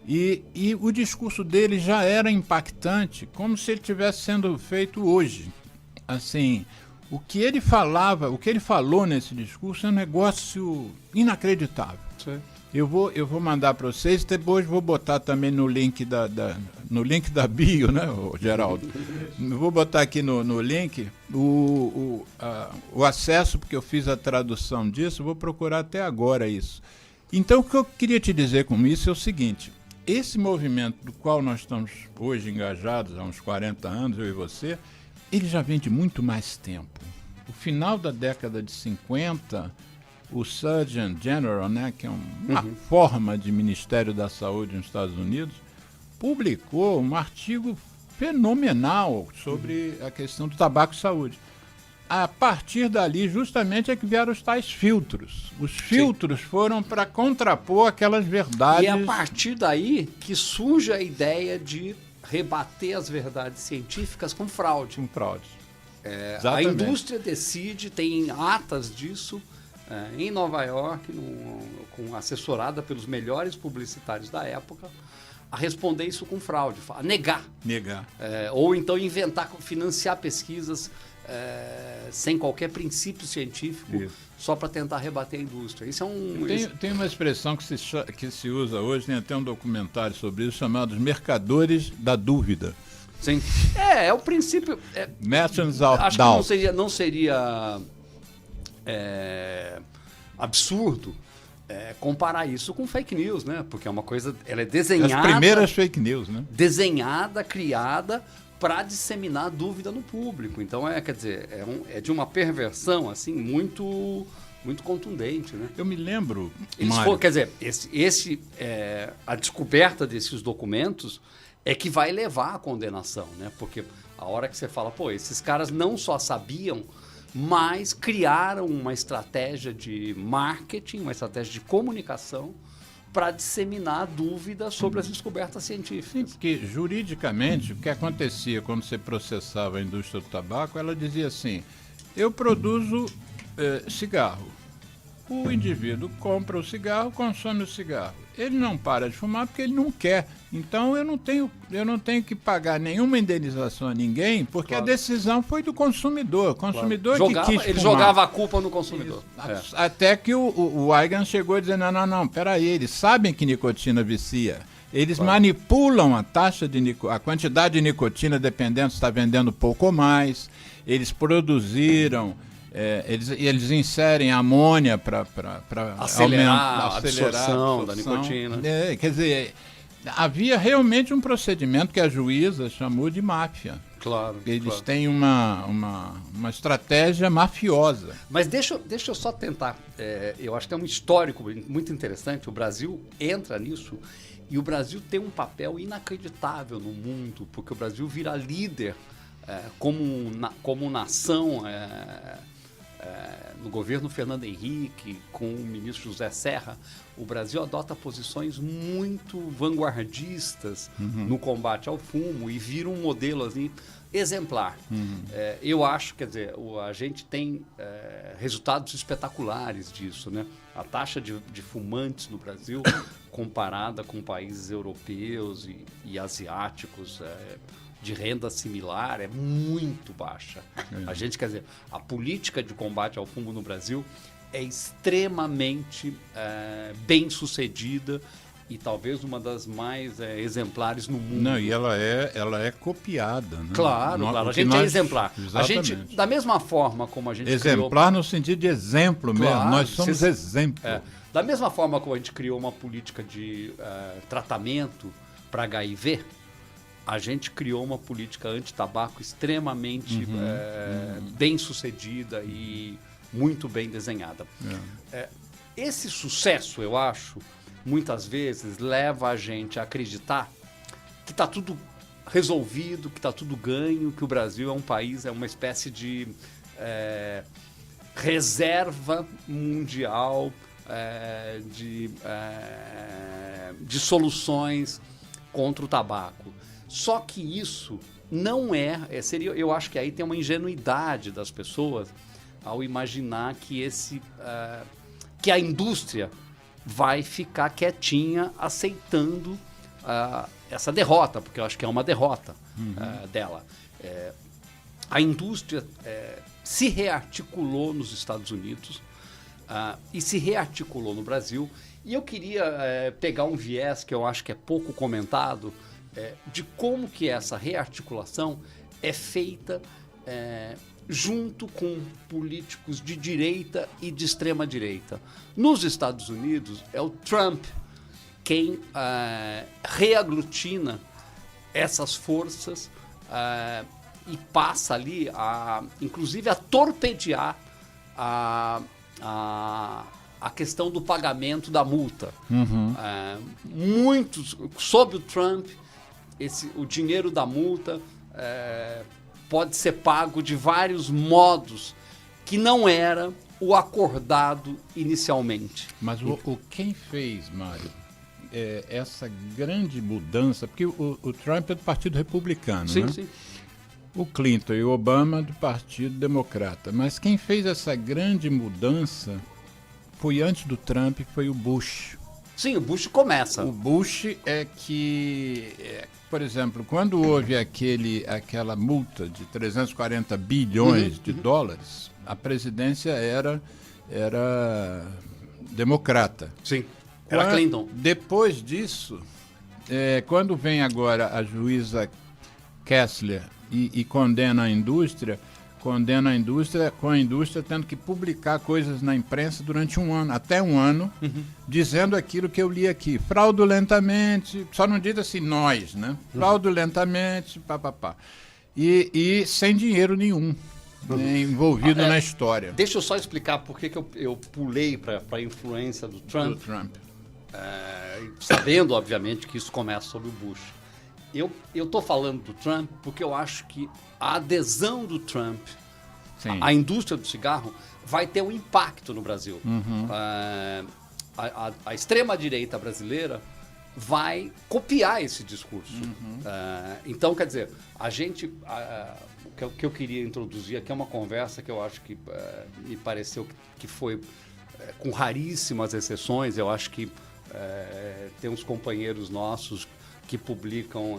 E o discurso dele já era impactante, como se ele estivesse sendo feito hoje. Assim, o que ele falou nesse discurso é um negócio inacreditável. Sim. Eu vou mandar para vocês, depois vou botar também no link no link da bio, né, Geraldo? Vou botar aqui no link o acesso, porque eu fiz a tradução disso, vou procurar até agora isso. Então, o que eu queria te dizer com isso é o seguinte: esse movimento do qual nós estamos hoje engajados há uns 40 anos, eu e você, ele já vem de muito mais tempo. No final da década de 50, o Surgeon General, né, que é uma forma de Ministério da Saúde nos Estados Unidos, publicou um artigo fenomenal sobre a questão do tabaco e saúde. A partir dali, justamente, é que vieram os tais filtros. Os filtros foram para contrapor aquelas verdades... E é a partir daí que surge a ideia de rebater as verdades científicas com fraude. Com fraude. A indústria decide, tem atas disso, em Nova York, assessorada pelos melhores publicitários da época, a responder isso com fraude, a negar. Ou então inventar, financiar pesquisas sem qualquer princípio científico, só para tentar rebater a indústria. Isso é tem uma expressão que se usa hoje, tem até um documentário sobre isso, chamado os mercadores da dúvida. Sim. É o princípio... Merchants of acho doubt. Que não seria absurdo comparar isso com fake news, né? Porque é uma coisa... Ela é desenhada... As primeiras fake news, né? Desenhada, criada para disseminar dúvida no público. Então, quer dizer, é de uma perversão, assim, muito muito contundente, né? Eu me lembro, Quer dizer, a descoberta desses documentos é que vai levar à condenação, né? Porque a hora que você fala, pô, esses caras não só sabiam, mas criaram uma estratégia de marketing, uma estratégia de comunicação para disseminar dúvidas sobre as descobertas científicas. Sim, porque juridicamente o que acontecia quando você processava a indústria do tabaco, ela dizia assim, eu produzo cigarro. O indivíduo compra o cigarro, consome o cigarro. Ele não para de fumar porque ele não quer. Então eu não tenho que pagar nenhuma indenização a ninguém, porque claro, a decisão foi do consumidor. O consumidor claro, que quis fumar. Ele jogava a culpa no consumidor. Até que o Weigand chegou dizendo, não, peraí, eles sabem que nicotina vicia. Eles claro, manipulam a taxa a quantidade de nicotina dependendo se está vendendo pouco ou mais. Eles produziram... Eles inserem amônia para acelerar a absorção da nicotina. Quer dizer, havia realmente um procedimento que a juíza chamou de máfia. Claro. Eles têm uma estratégia mafiosa. Mas deixa eu só tentar. Eu acho que é um histórico muito interessante. O Brasil entra nisso e o Brasil tem um papel inacreditável no mundo, porque o Brasil vira líder como nação. No governo Fernando Henrique, com o ministro José Serra, o Brasil adota posições muito vanguardistas no combate ao fumo e vira um modelo assim, exemplar. Eu acho, quer dizer, a gente tem resultados espetaculares disso, né? A taxa de fumantes no Brasil, comparada com países europeus e asiáticos, de renda similar é muito baixa. A gente, quer dizer, a política de combate ao fumo no Brasil é extremamente bem sucedida e talvez uma das mais exemplares no mundo. Não, e ela é copiada, né? Claro, a gente é exemplar. Exatamente. A gente, da mesma forma como a gente exemplar no sentido de exemplo mesmo, claro, nós somos exemplo. Da mesma forma como a gente criou uma política de tratamento para HIV, a gente criou uma política anti-tabaco extremamente bem sucedida e muito bem desenhada. Esse sucesso, eu acho, muitas vezes leva a gente a acreditar que está tudo resolvido, que está tudo ganho, que o Brasil é um país, é uma espécie de reserva mundial de soluções contra o tabaco. Só que isso não eu acho que aí tem uma ingenuidade das pessoas ao imaginar que que a indústria vai ficar quietinha aceitando essa derrota, porque eu acho que é uma derrota dela. A indústria se rearticulou nos Estados Unidos e se rearticulou no Brasil, e eu queria pegar um viés que eu acho que é pouco comentado, de como que essa rearticulação é feita junto com políticos de direita e de extrema direita. Nos Estados Unidos, é o Trump quem reaglutina essas forças e passa ali, inclusive, a torpedear a questão do pagamento da multa. Muitos, sob o Trump, o dinheiro da multa pode ser pago de vários modos que não era o acordado inicialmente. Mas quem fez, Mário, essa grande mudança, porque o Trump é do Partido Republicano, sim, né? Sim. O Clinton e o Obama do Partido Democrata. Mas quem fez essa grande mudança foi antes do Trump, foi o Bush. Sim, o Bush começa. O Bush é que, por exemplo, quando houve aquela multa de 340 bilhões de dólares, a presidência era democrata. Sim, era Clinton. Depois disso, quando vem agora a juíza Kessler e condena a indústria com a indústria tendo que publicar coisas na imprensa durante até um ano, dizendo aquilo que eu li aqui, fraudulentamente, só não diz assim nós, né? Fraudulentamente, papapá. E sem dinheiro nenhum. envolvido na história. Deixa eu só explicar por que eu pulei para a influência do Trump. Sabendo, obviamente, que isso começa sob o Bush. Eu estou falando do Trump porque eu acho que a adesão do Trump à indústria do cigarro vai ter um impacto no Brasil. A extrema-direita brasileira vai copiar esse discurso. Então, quer dizer, a gente... O que eu queria introduzir aqui é uma conversa que eu acho que me pareceu que foi, com raríssimas exceções, eu acho que tem uns companheiros nossos que publicam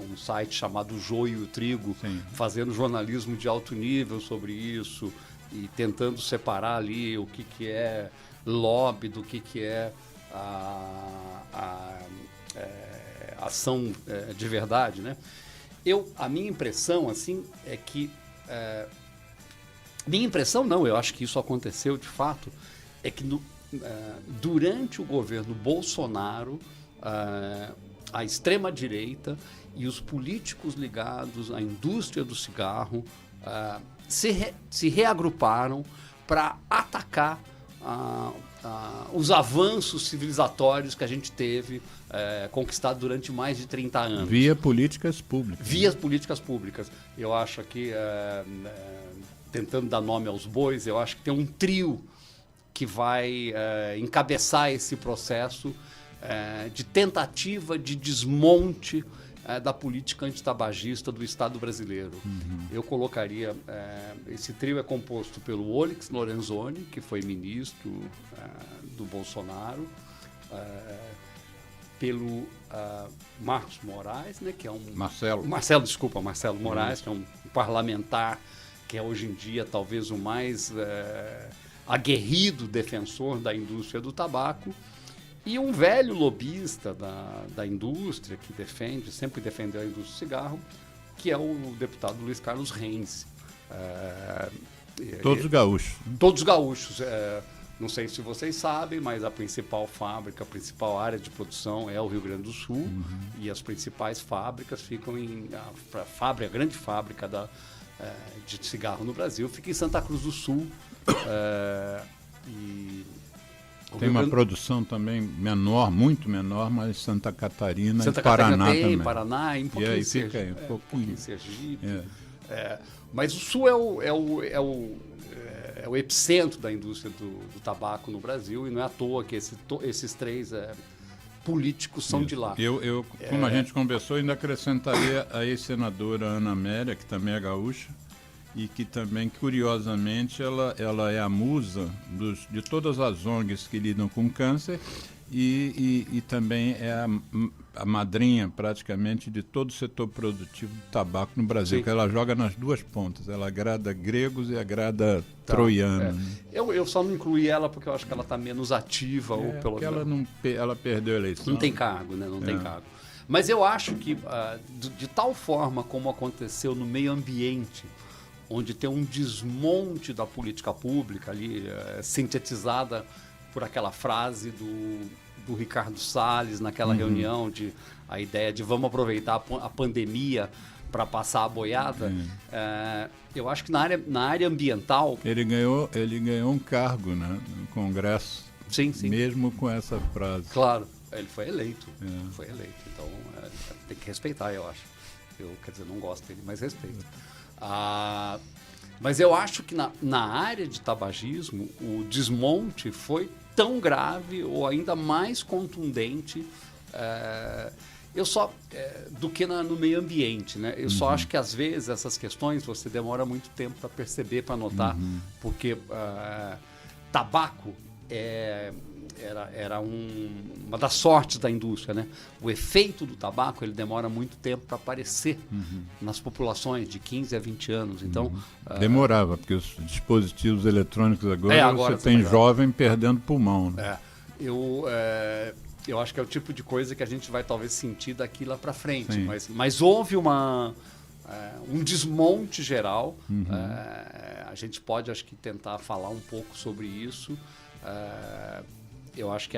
um site chamado Joio e o Trigo, fazendo jornalismo de alto nível sobre isso e tentando separar ali o que é lobby do que é ação de verdade, né? A minha impressão, assim, é que... minha impressão não, eu acho que isso aconteceu de fato, é que durante o governo Bolsonaro, a extrema-direita e os políticos ligados à indústria do cigarro se reagruparam para atacar os avanços civilizatórios que a gente teve conquistado durante mais de 30 anos. Via políticas públicas. Via políticas públicas. Eu acho que, tentando dar nome aos bois, eu acho que tem um trio que vai encabeçar esse processo de tentativa de desmonte da política antitabagista do Estado brasileiro. Eu colocaria... esse trio é composto pelo Onyx Lorenzoni, que foi ministro do Bolsonaro, pelo Marcos Moraes, né, que é um... Marcelo Moraes, que é um parlamentar que é hoje em dia talvez o mais aguerrido defensor da indústria do tabaco, e um velho lobista da indústria que sempre defendeu a indústria do cigarro, que é o deputado Luiz Carlos Reis. Todos gaúchos. Todos gaúchos. Não sei se vocês sabem, mas a principal área de produção é o Rio Grande do Sul, e as principais fábricas ficam a grande fábrica de cigarro no Brasil fica em Santa Cruz do Sul. Tem uma produção também menor, muito menor, mas Santa Catarina e Paraná também. Paraná, um pouquinho em Sergipe. Mas o Sul é o epicentro da indústria do tabaco no Brasil, e não é à toa que esses três políticos são de lá. Como a gente conversou, ainda acrescentaria a ex-senadora Ana Amélia, que também é gaúcha, e que também, curiosamente, ela é a musa de todas as ONGs que lidam com câncer e também é a madrinha, praticamente, de todo o setor produtivo do tabaco no Brasil, que ela joga nas duas pontas. Ela agrada gregos e agrada troianos. Eu só não incluí ela porque eu acho que ela está menos ativa. Ou pelo menos ela perdeu a eleição. Não tem cargo, né? Não tem cargo. Mas eu acho que, de tal forma como aconteceu no meio ambiente, onde tem um desmonte da política pública ali, sintetizada por aquela frase do Ricardo Salles naquela reunião, a ideia de vamos aproveitar a pandemia para passar a boiada. Eu acho que na área ambiental... Ele ganhou um cargo, né, no Congresso, sim. Mesmo com essa frase. Claro, ele foi eleito. Então tem que respeitar, eu acho. Quer dizer, não gosto dele, mas respeito. Mas eu acho que na área de tabagismo o desmonte foi tão grave ou ainda mais contundente do que no meio ambiente, né? Eu só acho que às vezes essas questões você demora muito tempo para perceber, para notar, porque tabaco era uma das sortes da indústria, né? O efeito do tabaco ele demora muito tempo para aparecer nas populações de 15 a 20 anos. Então demorava, porque os dispositivos eletrônicos agora você tem jovem perdendo pulmão, né? Eu acho que é o tipo de coisa que a gente vai talvez sentir daqui lá para frente, mas houve um desmonte geral. A gente pode, acho que, tentar falar um pouco sobre isso. Eu acho que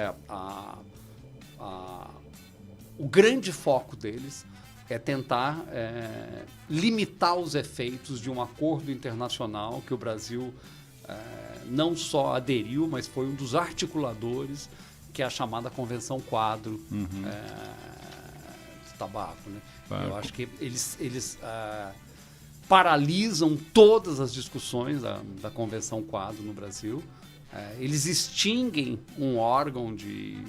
o grande foco deles é tentar limitar os efeitos de um acordo internacional que o Brasil não só aderiu, mas foi um dos articuladores, que é a chamada Convenção Quadro do tabaco. Né? Eu acho que eles paralisam todas as discussões da Convenção Quadro no Brasil. Eles extinguem um órgão de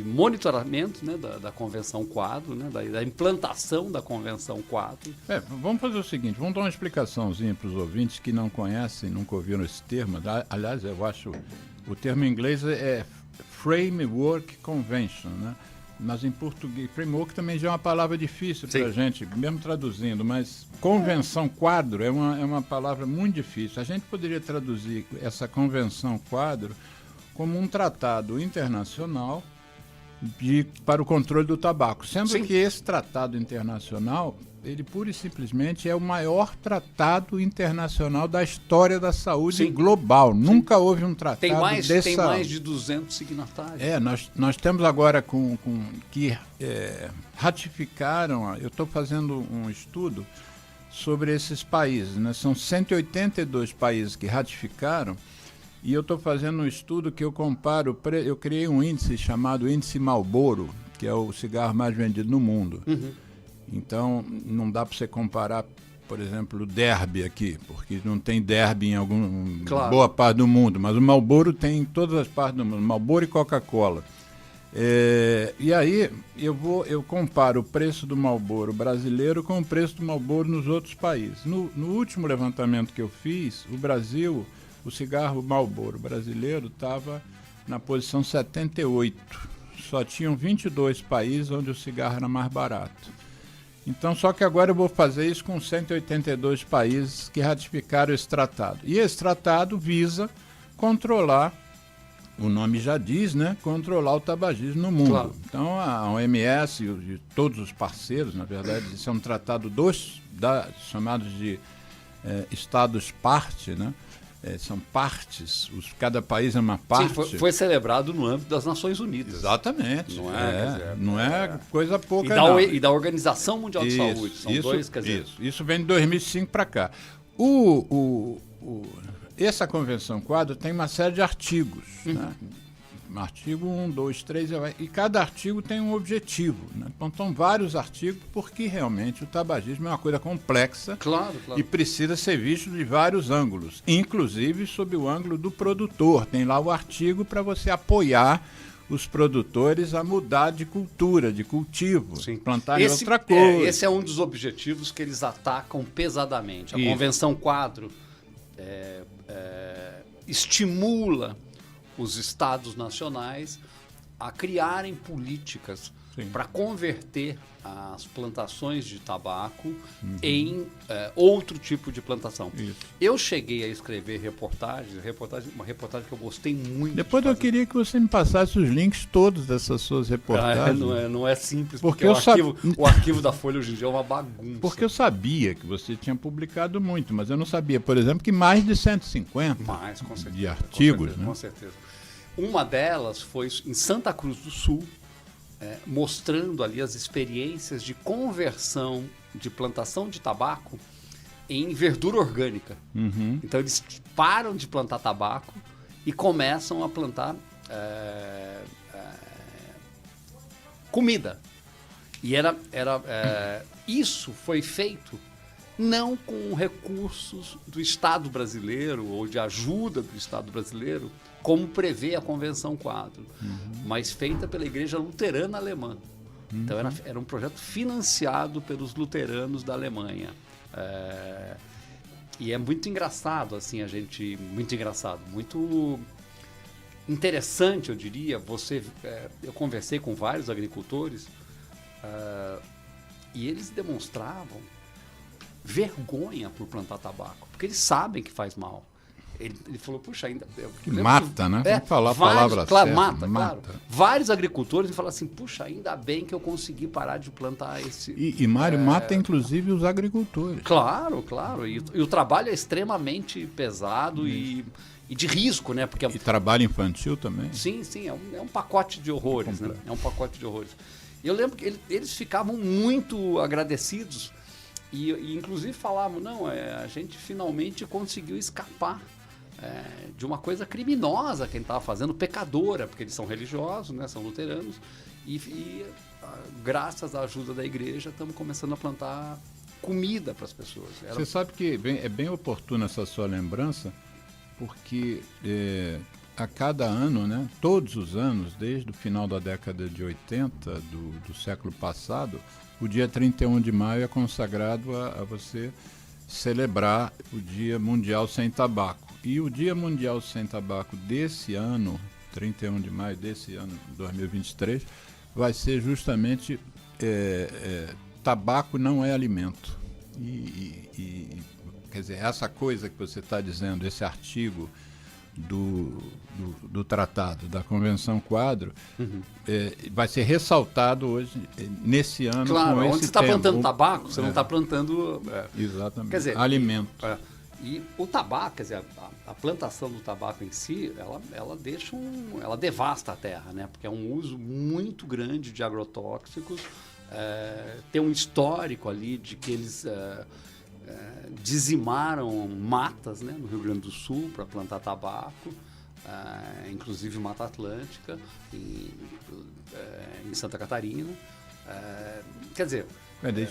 monitoramento, né, da Convenção Quadro, né, da implantação da Convenção Quadro. Vamos fazer o seguinte, vamos dar uma explicaçãozinha para os ouvintes que não conhecem, nunca ouviram esse termo. Aliás, eu acho, o termo em inglês é Framework Convention, né? Mas em português, framework também já é uma palavra difícil para a gente, mesmo traduzindo, mas convenção quadro é uma palavra muito difícil. A gente poderia traduzir essa convenção quadro como um tratado internacional para o controle do tabaco, sendo que esse tratado internacional, ele pura e simplesmente é o maior tratado internacional da história da saúde global. Nunca houve um tratado tem mais de 200 signatários. Nós temos agora que ratificaram, eu estou fazendo um estudo sobre esses países, né? São 182 países que ratificaram. E eu estou fazendo um estudo que eu comparo, eu criei um índice chamado Índice Marlboro, que é o cigarro mais vendido no mundo. Então, não dá para você comparar, por exemplo, o Derby aqui, porque não tem Derby em boa parte do mundo, mas o Marlboro tem em todas as partes do mundo, Marlboro e Coca-Cola. E aí, eu comparo o preço do Marlboro brasileiro com o preço do Marlboro nos outros países. No último levantamento que eu fiz, o cigarro Marlboro brasileiro estava na posição 78. Só tinham 22 países onde o cigarro era mais barato. Então, só que agora eu vou fazer isso com 182 países que ratificaram esse tratado. E esse tratado visa controlar, o nome já diz, né? Controlar o tabagismo no mundo. Claro. Então, a OMS e todos os parceiros, na verdade, isso é um tratado chamados de Estados-parte, né? São partes, cada país é uma parte. Sim, foi celebrado no âmbito das Nações Unidas. Exatamente. Não é coisa pouca, e da Organização Mundial de Saúde. São dois, quer dizer... Isso vem de 2005 para cá. Essa Convenção Quadro tem uma série de artigos, né? Artigo 1, 2, 3, e cada artigo tem um objetivo, né? Então, são vários artigos, porque realmente o tabagismo é uma coisa complexa. Claro. E precisa ser visto de vários ângulos, inclusive sob o ângulo do produtor. Tem lá o artigo para você apoiar os produtores a mudar de cultura, de cultivo, plantar outra coisa. Esse é um dos objetivos que eles atacam pesadamente. A Convenção Quadro estimula os estados nacionais a criarem políticas para converter as plantações de tabaco em outro tipo de plantação. Isso. Eu cheguei a escrever uma reportagem que eu gostei muito. Depois eu queria que você me passasse os links todos dessas suas reportagens. Não é simples, porque o arquivo da Folha hoje em dia é uma bagunça. Porque eu sabia que você tinha publicado muito, mas eu não sabia, por exemplo, que mais de 150 com certeza, de artigos. Com certeza. Uma delas foi em Santa Cruz do Sul, mostrando ali as experiências de conversão de plantação de tabaco em verdura orgânica. Então, eles param de plantar tabaco e começam a plantar comida. E isso foi feito não com recursos do Estado brasileiro ou de ajuda do Estado brasileiro, como prevê a Convenção Quadro, mas feita pela Igreja Luterana Alemã. Então era um projeto financiado pelos luteranos da Alemanha. E é muito engraçado, assim, muito interessante, eu diria. Eu conversei com vários agricultores e eles demonstravam vergonha por plantar tabaco, porque eles sabem que faz mal. Ele falou, puxa, ainda... Mata, né? Vamos falar a palavra certa. Mata, claro. Vários agricultores falam assim, puxa, ainda bem que eu consegui parar de plantar esse... E Mário, mata inclusive os agricultores. Claro. E o trabalho é extremamente pesado e de risco, né? Porque e trabalho infantil também. Sim, é um pacote de horrores, né? É um pacote de horrores. Eu lembro que eles ficavam muito agradecidos e inclusive falavam, não, a gente finalmente conseguiu escapar de uma coisa criminosa que a gente estava fazendo, pecadora, porque eles são religiosos, né, são luteranos, e graças à ajuda da igreja estamos começando a plantar comida para as pessoas. Você sabe que é bem oportuna essa sua lembrança, porque a cada ano, né, todos os anos, desde o final da década de 80 do século passado, o dia 31 de maio é consagrado a você celebrar o Dia Mundial Sem Tabaco. E o Dia Mundial Sem Tabaco desse ano, 31 de maio desse ano, 2023, vai ser justamente tabaco não é alimento. Quer dizer, essa coisa que você está dizendo, esse artigo do tratado, da Convenção Quadro, vai ser ressaltado hoje, nesse ano. Claro, com onde esse você está plantando tema. tabaco, você não está plantando... Exatamente, quer dizer, alimento. E o tabaco, quer dizer, a plantação do tabaco em si, ela devasta a terra, né? Porque é um uso muito grande de agrotóxicos, tem um histórico ali de que eles dizimaram matas, né, no Rio Grande do Sul para plantar tabaco, inclusive Mata Atlântica, em Santa Catarina. Quer dizer,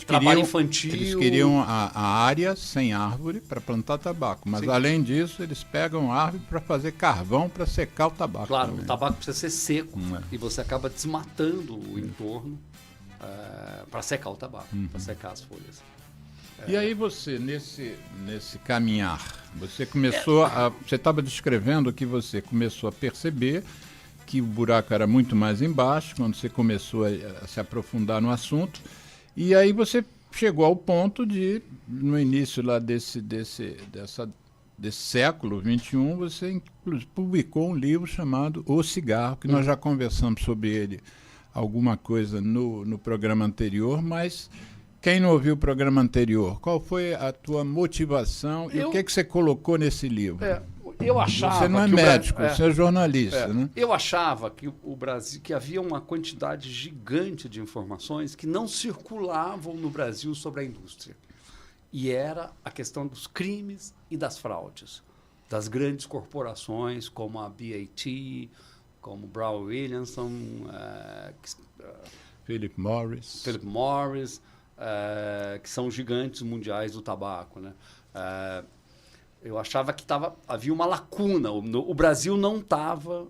trabalho infantil. Eles queriam a área sem árvore para plantar tabaco, mas além disso eles pegam árvore para fazer carvão para secar o tabaco. Claro, também. o tabaco precisa ser seco e você acaba desmatando o entorno para secar o tabaco, para secar as folhas. E aí você, nesse caminhar, você começou você estava descrevendo que você começou a perceber que o buraco era muito mais embaixo, quando você começou a se aprofundar no assunto, e aí você chegou ao ponto de, no início lá desse século XXI, você inclusive publicou um livro chamado O Cigarro, que nós já conversamos sobre ele alguma coisa no programa anterior, mas... Quem não ouviu o programa anterior, qual foi a tua motivação e o que você colocou nesse livro? Eu achava você não é médico, você é jornalista, né? Eu achava que o Brasil, que havia uma quantidade gigante de informações que não circulavam no Brasil sobre a indústria. E era a questão dos crimes e das fraudes, das grandes corporações como a BAT, como Brown Williamson, Philip Morris, que são gigantes mundiais do tabaco, né? Eu achava que havia uma lacuna. O Brasil não estava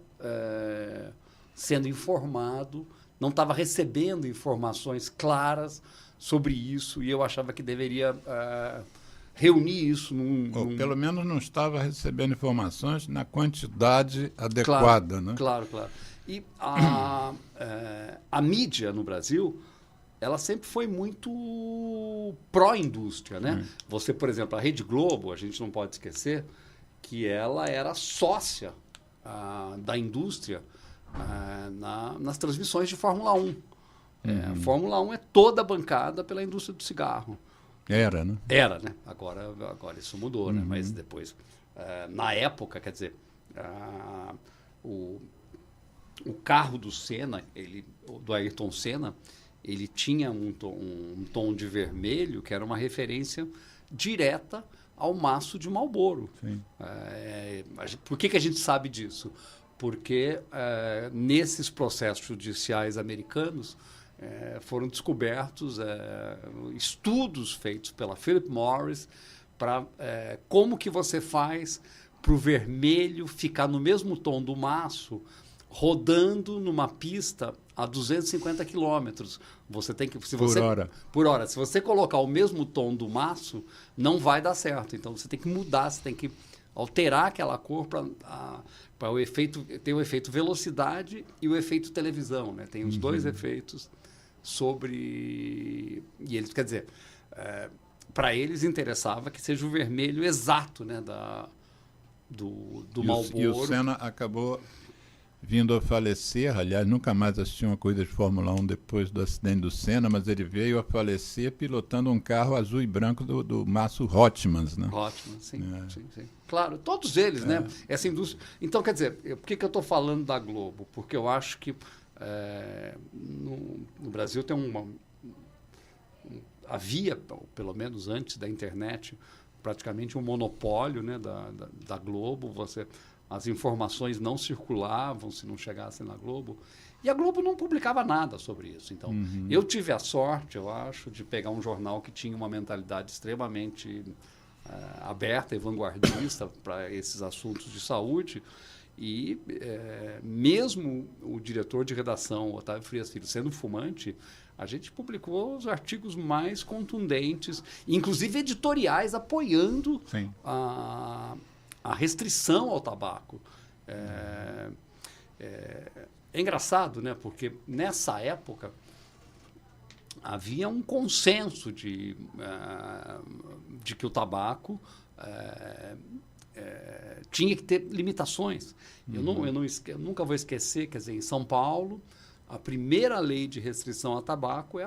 sendo informado, não estava recebendo informações claras sobre isso, e eu achava que deveria reunir isso pelo menos não estava recebendo informações na quantidade adequada, né? Claro. E a mídia no Brasil, ela sempre foi muito pró-indústria, né? Você, por exemplo, a Rede Globo, a gente não pode esquecer que ela era sócia da indústria nas transmissões de Fórmula 1. A Fórmula 1 é toda bancada pela indústria do cigarro. Era, né? Era, né? Agora isso mudou, né? Mas depois, na época, quer dizer, o carro do Senna, do Ayrton Senna, ele tinha um tom de vermelho que era uma referência direta ao maço de Marlboro. Por que a gente sabe disso? Porque nesses processos judiciais americanos foram descobertos estudos feitos pela Philip Morris para como que você faz para o vermelho ficar no mesmo tom do maço rodando numa pista a 250 quilômetros. Você tem que... Por hora. Se você colocar o mesmo tom do maço, não vai dar certo. Então, você tem que mudar, você tem que alterar aquela cor para o efeito... Tem o efeito velocidade e o efeito televisão, né? Tem os dois efeitos sobre... E eles, quer dizer, para eles interessava que seja o vermelho exato, né, do Marlboro. E o Senna acabou vindo a falecer, aliás, nunca mais assisti uma corrida de Fórmula 1 depois do acidente do Senna, mas ele veio a falecer pilotando um carro azul e branco do Masso Hotmans, né? Hotmans, sim. Claro, todos eles, né? Essa indústria... Então, quer dizer, por que eu estou falando da Globo? Porque eu acho que no Brasil havia, pelo menos antes da internet, praticamente um monopólio, né, da Globo. As informações não circulavam se não chegassem na Globo. E a Globo não publicava nada sobre isso. Então, eu tive a sorte, eu acho, de pegar um jornal que tinha uma mentalidade extremamente aberta e vanguardista para esses assuntos de saúde. E mesmo o diretor de redação, Otávio Frias Filho, sendo fumante, a gente publicou os artigos mais contundentes, inclusive editoriais apoiando a restrição ao tabaco. É engraçado, né? Porque nessa época havia um consenso de que o tabaco tinha que ter limitações. Eu nunca vou esquecer, quer dizer, em São Paulo, a primeira lei de restrição ao tabaco é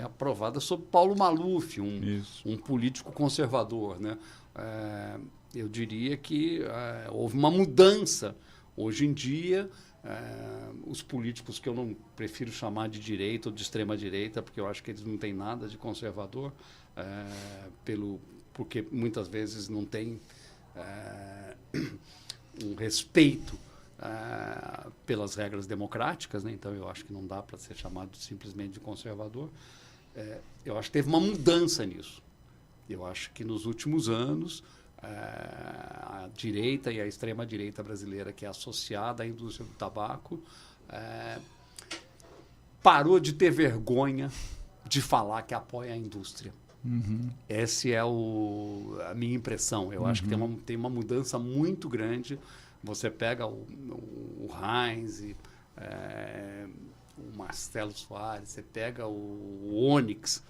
aprovada sob Paulo Maluf, um político conservador, né? Eu diria que houve uma mudança. Hoje em dia, os políticos que eu não prefiro chamar de direita ou de extrema-direita, porque eu acho que eles não têm nada de conservador, porque muitas vezes não tem um respeito pelas regras democráticas, né? Então eu acho que não dá para ser chamado simplesmente de conservador. Eu acho que teve uma mudança nisso. Eu acho que nos últimos anos a direita e a extrema-direita brasileira, que é associada à indústria do tabaco, parou de ter vergonha de falar que apoia a indústria. Essa é a minha impressão. Eu acho que tem uma mudança muito grande. Você pega o Heinz, o Marcelo Soares, você pega o Onyx,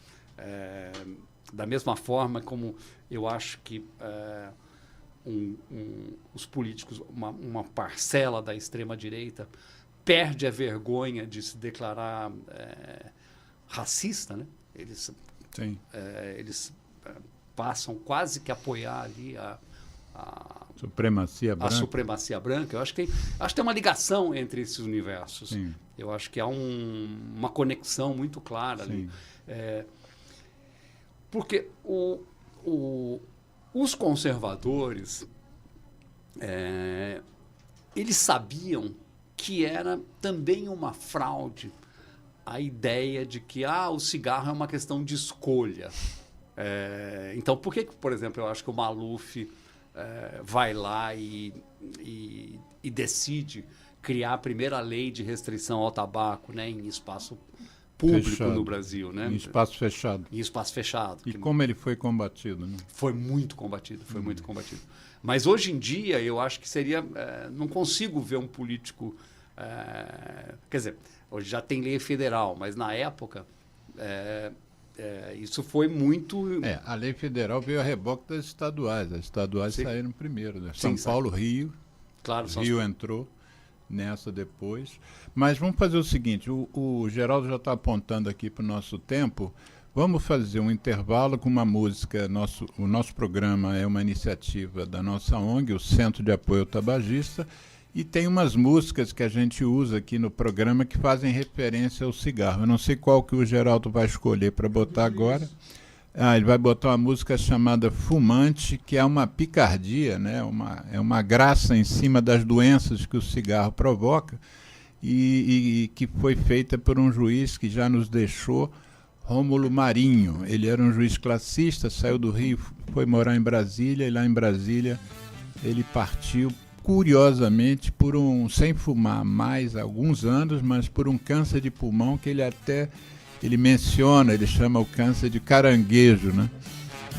da mesma forma como eu acho que os políticos, uma parcela da extrema-direita, perde a vergonha de se declarar racista, né? Eles passam quase que a apoiar ali a supremacia branca. Eu acho que tem uma ligação entre esses universos. Sim. Eu acho que há uma conexão muito clara ali. Porque os conservadores, eles sabiam que era também uma fraude a ideia de que o cigarro é uma questão de escolha. Então, por que, por exemplo, eu acho que o Maluf vai lá e decide criar a primeira lei de restrição ao tabaco, né, em espaço público fechado. No Brasil, né? Em espaço fechado. Em espaço fechado. E como ele foi combatido, né? Foi muito combatido, muito combatido. Mas hoje em dia eu acho que seria... não consigo ver um político... quer dizer, hoje já tem lei federal, mas na época isso foi muito... a lei federal veio a reboque das estaduais. As estaduais saíram primeiro, né? São Paulo, Rio. Claro, Rio entrou nessa depois. Mas vamos fazer o seguinte, o Geraldo já está apontando aqui para o nosso tempo. Vamos fazer um intervalo com uma música. O nosso programa é uma iniciativa da nossa ONG, o Centro de Apoio ao Tabagista, e tem umas músicas que a gente usa aqui no programa que fazem referência ao cigarro. Eu não sei qual que o Geraldo vai escolher para botar agora. Ele vai botar uma música chamada Fumante, que é uma picardia, né? É uma graça em cima das doenças que o cigarro provoca e que foi feita por um juiz que já nos deixou, Rômulo Marinho. Ele era um juiz classista, saiu do Rio, foi morar em Brasília, e lá em Brasília ele partiu, curiosamente, sem fumar mais alguns anos, mas por um câncer de pulmão que ele menciona, ele chama o câncer de caranguejo, né?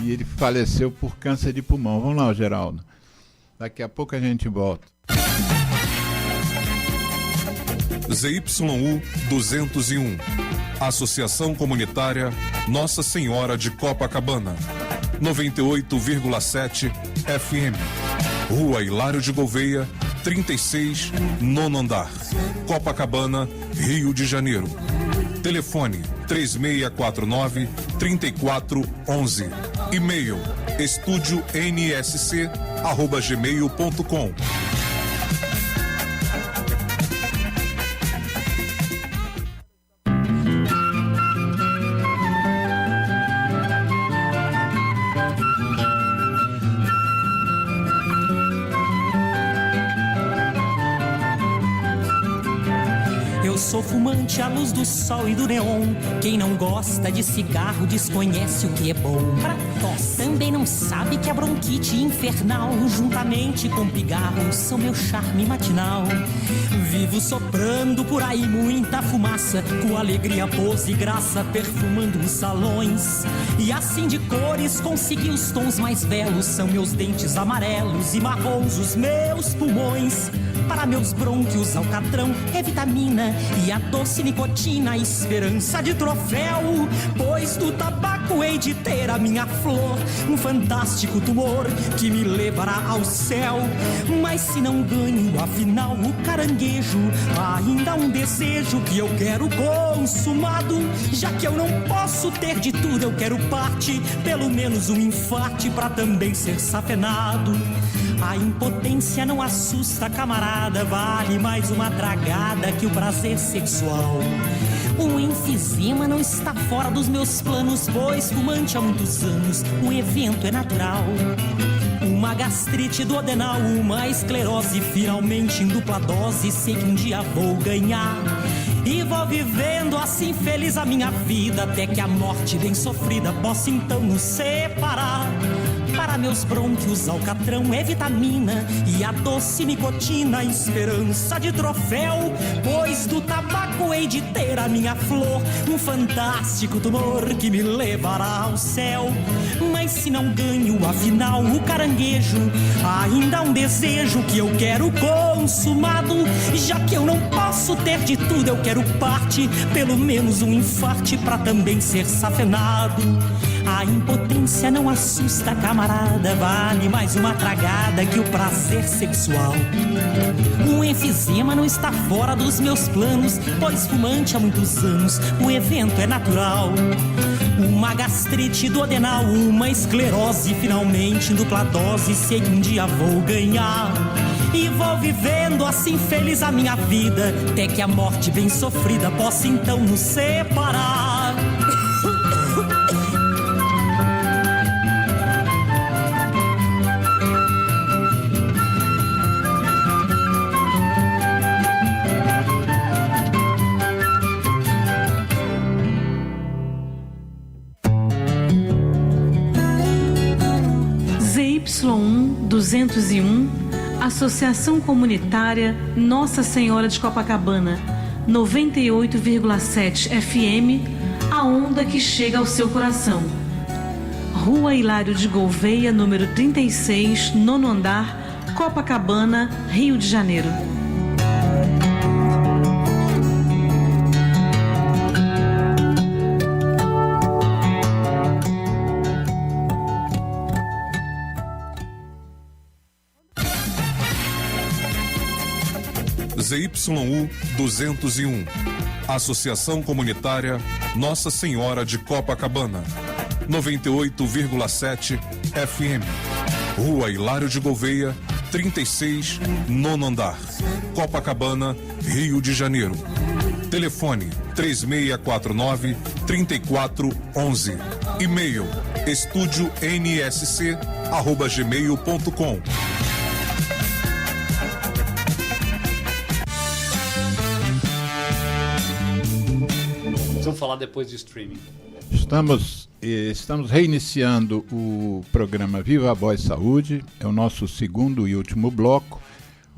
E ele faleceu por câncer de pulmão. Vamos lá, Geraldo. Daqui a pouco a gente volta. ZYU 201, Associação Comunitária Nossa Senhora de Copacabana, 98,7 FM, Rua Hilário de Gouveia, 36, nono andar, Copacabana, Rio de Janeiro. Telefone 3649-3411. E-mail estudionsc@gmail.com. sou fumante à luz do sol e do neon. Quem não gosta de cigarro desconhece o que é bom. Pra tosse também não sabe que a bronquite infernal, juntamente com pigarro, são meu charme matinal. Vivo soprando por aí muita fumaça, com alegria, pose e graça, perfumando os salões. E assim de cores consegui os tons mais belos. São meus dentes amarelos e marrons os meus pulmões. Para meus brônquios, alcatrão é vitamina e a doce nicotina, esperança de troféu. Pois do tabaco hei de ter a minha flor, um fantástico tumor que me levará ao céu. Mas se não ganho, afinal, o caranguejo, ainda um desejo que eu quero consumado. Já que eu não posso ter de tudo, eu quero parte, pelo menos um infarte pra também ser safenado. A impotência não assusta, camarada, vale mais uma tragada que o prazer sexual. O enfisema não está fora dos meus planos, pois fumante há muitos anos, o evento é natural. Uma gastrite duodenal, uma esclerose, finalmente em dupla dose, sei que um dia vou ganhar. E vou vivendo assim feliz a minha vida, até que a morte bem sofrida possa então nos separar. Para meus brônquios, alcatrão é vitamina e a doce nicotina, esperança de troféu. Pois do tabaco hei de ter a minha flor, um fantástico tumor que me levará ao céu. Mas se não ganho, afinal, o caranguejo, ainda um desejo que eu quero consumado. Já que eu não posso ter de tudo, eu quero parte, pelo menos um infarte pra também ser safenado. A impotência não assusta, camarada, vale mais uma tragada que o prazer sexual. O enfisema não está fora dos meus planos, pois fumante há muitos anos, o evento é natural. Uma gastrite duodenal, uma esclerose, finalmente em dupla dose, sei que um dia vou ganhar. E vou vivendo assim feliz a minha vida, até que a morte bem sofrida possa então nos separar. ZY1 201, Associação Comunitária Nossa Senhora de Copacabana, 98,7 FM, a onda que chega ao seu coração. Rua Hilário de Gouveia, número 36, nono andar, Copacabana, Rio de Janeiro. ZYU 201, Associação Comunitária Nossa Senhora de Copacabana, 98,7 FM, Rua Hilário de Gouveia, 36, nono andar, Copacabana, Rio de Janeiro. Telefone 3649-3411. E-mail estudionsc@gmail.com. Vamos falar depois de streaming. Estamos reiniciando o programa Viva a Voz Saúde. É o nosso segundo e último bloco.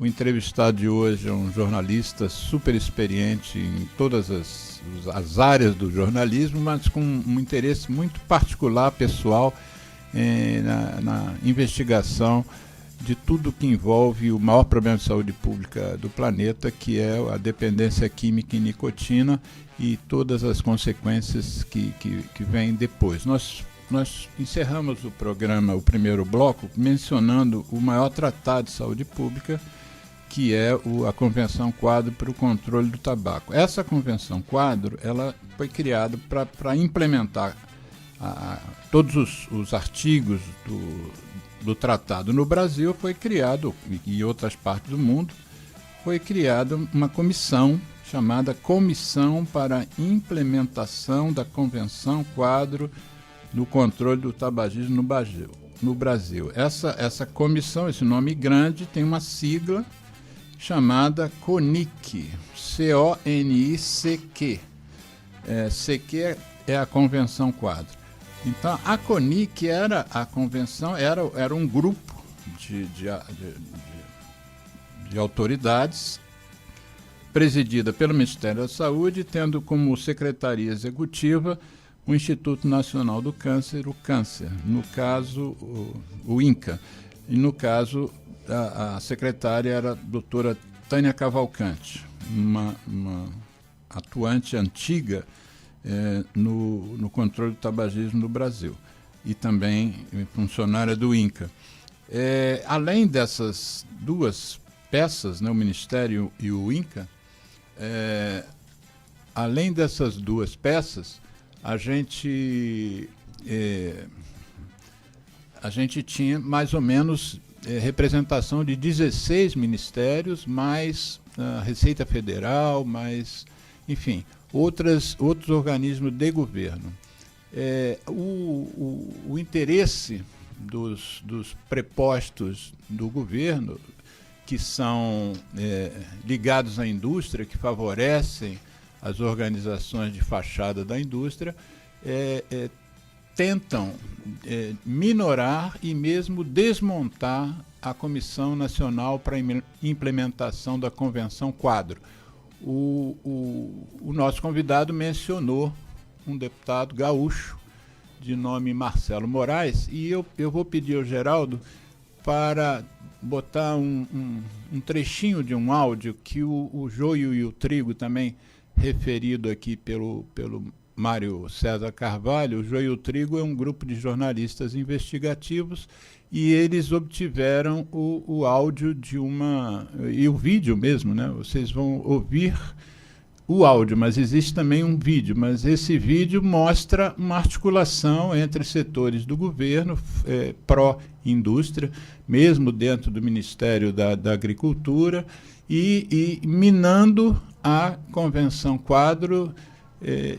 O entrevistado de hoje é um jornalista super experiente em todas as áreas do jornalismo, mas com um interesse muito particular, pessoal, na investigação de tudo que envolve o maior problema de saúde pública do planeta, que é a dependência química em nicotina e todas as consequências que vêm depois. Nós encerramos o programa, o primeiro bloco, mencionando o maior tratado de saúde pública, que é a Convenção Quadro para o Controle do Tabaco. Essa Convenção Quadro ela foi criada para implementar todos os artigos do tratado. No Brasil foi criado, e em outras partes do mundo, foi criada uma comissão chamada Comissão para a Implementação da Convenção Quadro no Controle do Tabagismo no Brasil. Essa comissão, esse nome grande, tem uma sigla chamada CONIC, C-O-N-I-C-Q. CQ é a Convenção Quadro. Então, a CONIC era um grupo de autoridades presidida pelo Ministério da Saúde, tendo como secretaria executiva o Instituto Nacional do Câncer, o Câncer, no caso o INCA, e no caso a secretária era a doutora Tânia Cavalcante, uma atuante antiga no controle do tabagismo no Brasil, e também funcionária do INCA. Além dessas duas peças, né, o Ministério e o INCA, além dessas duas peças, a gente tinha mais ou menos representação de 16 ministérios, mais a Receita Federal, mais, enfim, outros organismos de governo. O interesse dos prepostos do governo, que são ligados à indústria, que favorecem as organizações de fachada da indústria, tentam minorar e mesmo desmontar a Comissão Nacional para a Implementação da Convenção Quadro. O nosso convidado mencionou um deputado gaúcho de nome Marcelo Moraes, e eu vou pedir ao Geraldo para botar um trechinho de um áudio que o Joio e o Trigo, também referido aqui pelo Mário César Carvalho. O Joio e o Trigo é um grupo de jornalistas investigativos, e eles obtiveram o áudio e o vídeo mesmo, né? Vocês vão ouvir o áudio, mas existe também um vídeo, mas esse vídeo mostra uma articulação entre setores do governo pró-indústria, mesmo dentro do Ministério da Agricultura, e minando a Convenção Quadro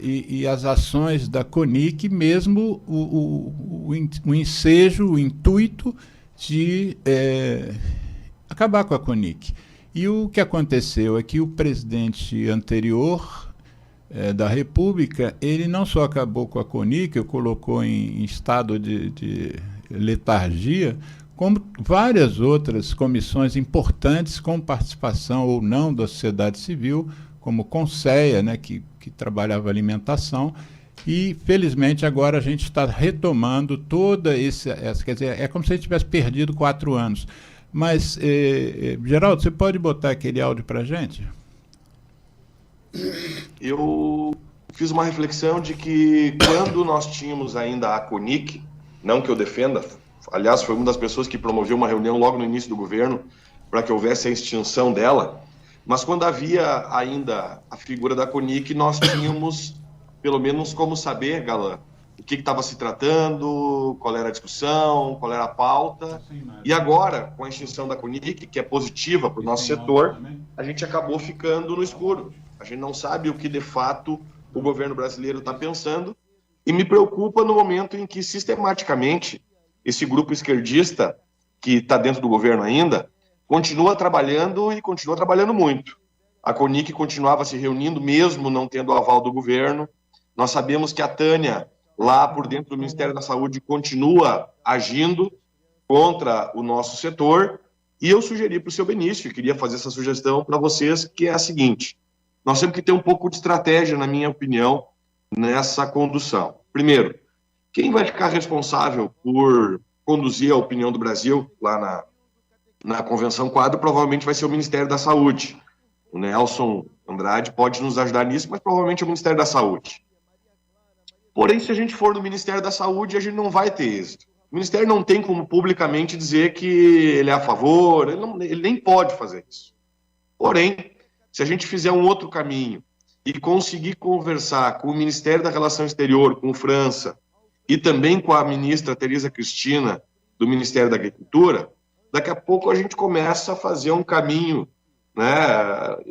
e as ações da CONIC, mesmo o ensejo, o intuito de acabar com a CONIC. E o que aconteceu é que o presidente anterior da República, ele não só acabou com a CONIC, colocou em estado de letargia, como várias outras comissões importantes com participação ou não da sociedade civil, como Conceia, né, que trabalhava alimentação, e felizmente agora a gente está retomando toda essa, quer dizer, é como se a gente tivesse perdido 4 anos. Mas, Geraldo, você pode botar aquele áudio para a gente? Eu fiz uma reflexão de que quando nós tínhamos ainda a CONIC, não que eu defenda, aliás, foi uma das pessoas que promoveu uma reunião logo no início do governo para que houvesse a extinção dela, mas quando havia ainda a figura da CONIC, nós tínhamos, pelo menos, como saber, Galã, o que estava se tratando, qual era a discussão, qual era a pauta. E agora, com a extinção da CONIC, que é positiva para o nosso setor, a gente acabou ficando no escuro. A gente não sabe o que, de fato, o governo brasileiro está pensando, e me preocupa no momento em que, sistematicamente, esse grupo esquerdista, que está dentro do governo ainda, continua trabalhando e continua trabalhando muito. A CONIC continuava se reunindo, mesmo não tendo o aval do governo. Nós sabemos que a Tânia, lá por dentro do Ministério da Saúde, continua agindo contra o nosso setor, e eu sugeri para o seu Benício, e queria fazer essa sugestão para vocês, que é a seguinte: nós temos que ter um pouco de estratégia, na minha opinião, nessa condução. Primeiro, quem vai ficar responsável por conduzir a opinião do Brasil lá na Convenção Quadro provavelmente vai ser o Ministério da Saúde. O Nelson Andrade pode nos ajudar nisso, mas provavelmente é o Ministério da Saúde. Porém, se a gente for no Ministério da Saúde, a gente não vai ter êxito. O Ministério não tem como publicamente dizer que ele é a favor, ele nem pode fazer isso. Porém, se a gente fizer um outro caminho e conseguir conversar com o Ministério da Relação Exterior, com França, e também com a ministra Tereza Cristina, do Ministério da Agricultura, daqui a pouco a gente começa a fazer um caminho, né,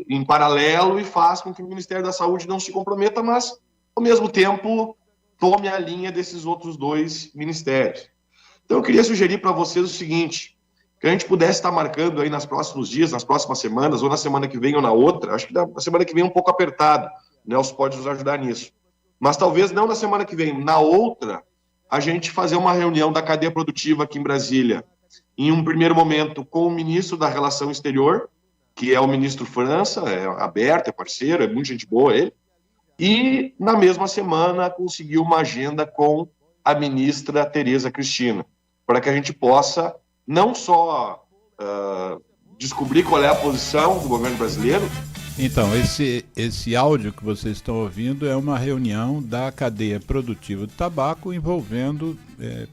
em paralelo, e faz com que o Ministério da Saúde não se comprometa, mas, ao mesmo tempo, tome a linha desses outros 2 ministérios. Então, eu queria sugerir para vocês o seguinte: que a gente pudesse estar marcando aí nos próximos dias, nas próximas semanas, ou na semana que vem ou na outra. Acho que na semana que vem é um pouco apertado, Nelson pode nos ajudar nisso. Mas talvez não na semana que vem, na outra, a gente fazer uma reunião da cadeia produtiva aqui em Brasília, em um primeiro momento com o ministro da Relação Exterior, que é o ministro França, é aberto, é parceiro, é muito gente boa ele, e na mesma semana conseguir uma agenda com a ministra Tereza Cristina, para que a gente possa não só descobrir qual é a posição do governo brasileiro. Então, esse áudio que vocês estão ouvindo é uma reunião da cadeia produtiva do tabaco envolvendo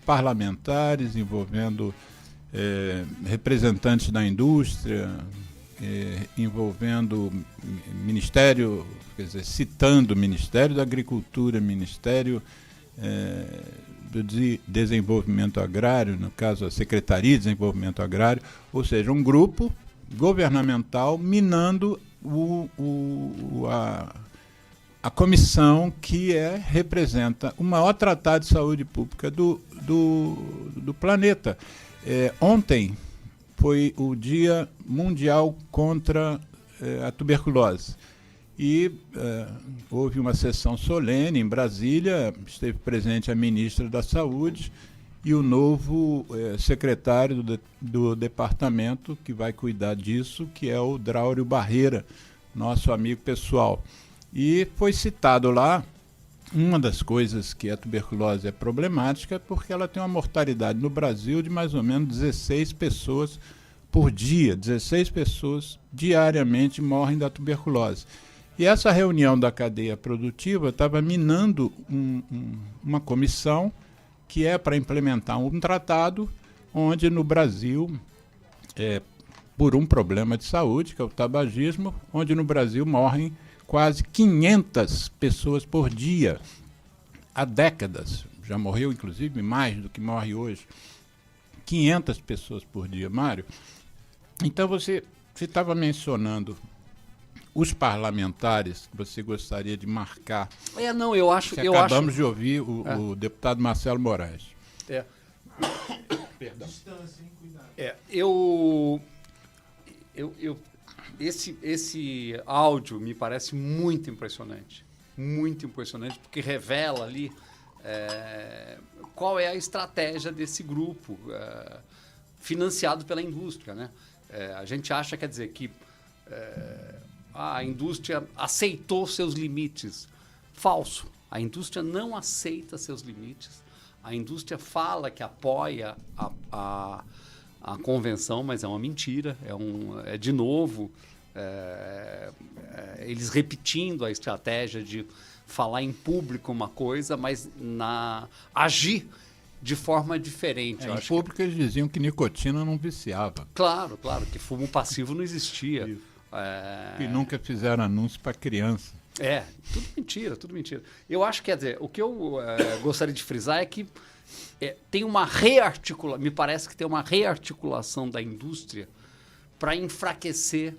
parlamentares, envolvendo representantes da indústria, envolvendo Ministério, quer dizer, citando o Ministério da Agricultura, Ministério do Desenvolvimento Agrário, no caso a Secretaria de Desenvolvimento Agrário, ou seja, um grupo governamental minando a comissão que representa o maior tratado de saúde pública do planeta. Ontem foi o Dia Mundial contra a Tuberculose. E houve uma sessão solene em Brasília, esteve presente a ministra da Saúde e o novo secretário do departamento que vai cuidar disso, que é o Draulio Barreira, nosso amigo pessoal. E foi citado lá uma das coisas que a tuberculose é problemática, porque ela tem uma mortalidade no Brasil de mais ou menos 16 pessoas por dia. 16 pessoas diariamente morrem da tuberculose. E essa reunião da cadeia produtiva estava minando uma comissão que é para implementar um tratado onde no Brasil, por um problema de saúde, que é o tabagismo, onde no Brasil morrem quase 500 pessoas por dia, há décadas. Já morreu, inclusive, mais do que morre hoje. 500 pessoas por dia, Mário. Então, você estava mencionando os parlamentares que você gostaria de marcar. Eu acho... Acabamos de ouvir o deputado Marcelo Moraes. Perdão. Esse áudio me parece muito impressionante, porque revela ali qual é a estratégia desse grupo financiado pela indústria, né? A gente acha, quer dizer, que a indústria aceitou seus limites. Falso. A indústria não aceita seus limites. A indústria fala que apoia a convenção, mas é uma mentira. De novo, eles repetindo a estratégia de falar em público uma coisa, mas agir de forma diferente. Em público eles diziam que nicotina não viciava. Claro, que fumo passivo não existia. Que nunca fizeram anúncio para criança. Tudo mentira. Eu acho que, quer dizer, o que eu gostaria de frisar é que tem uma me parece que tem uma rearticulação da indústria para enfraquecer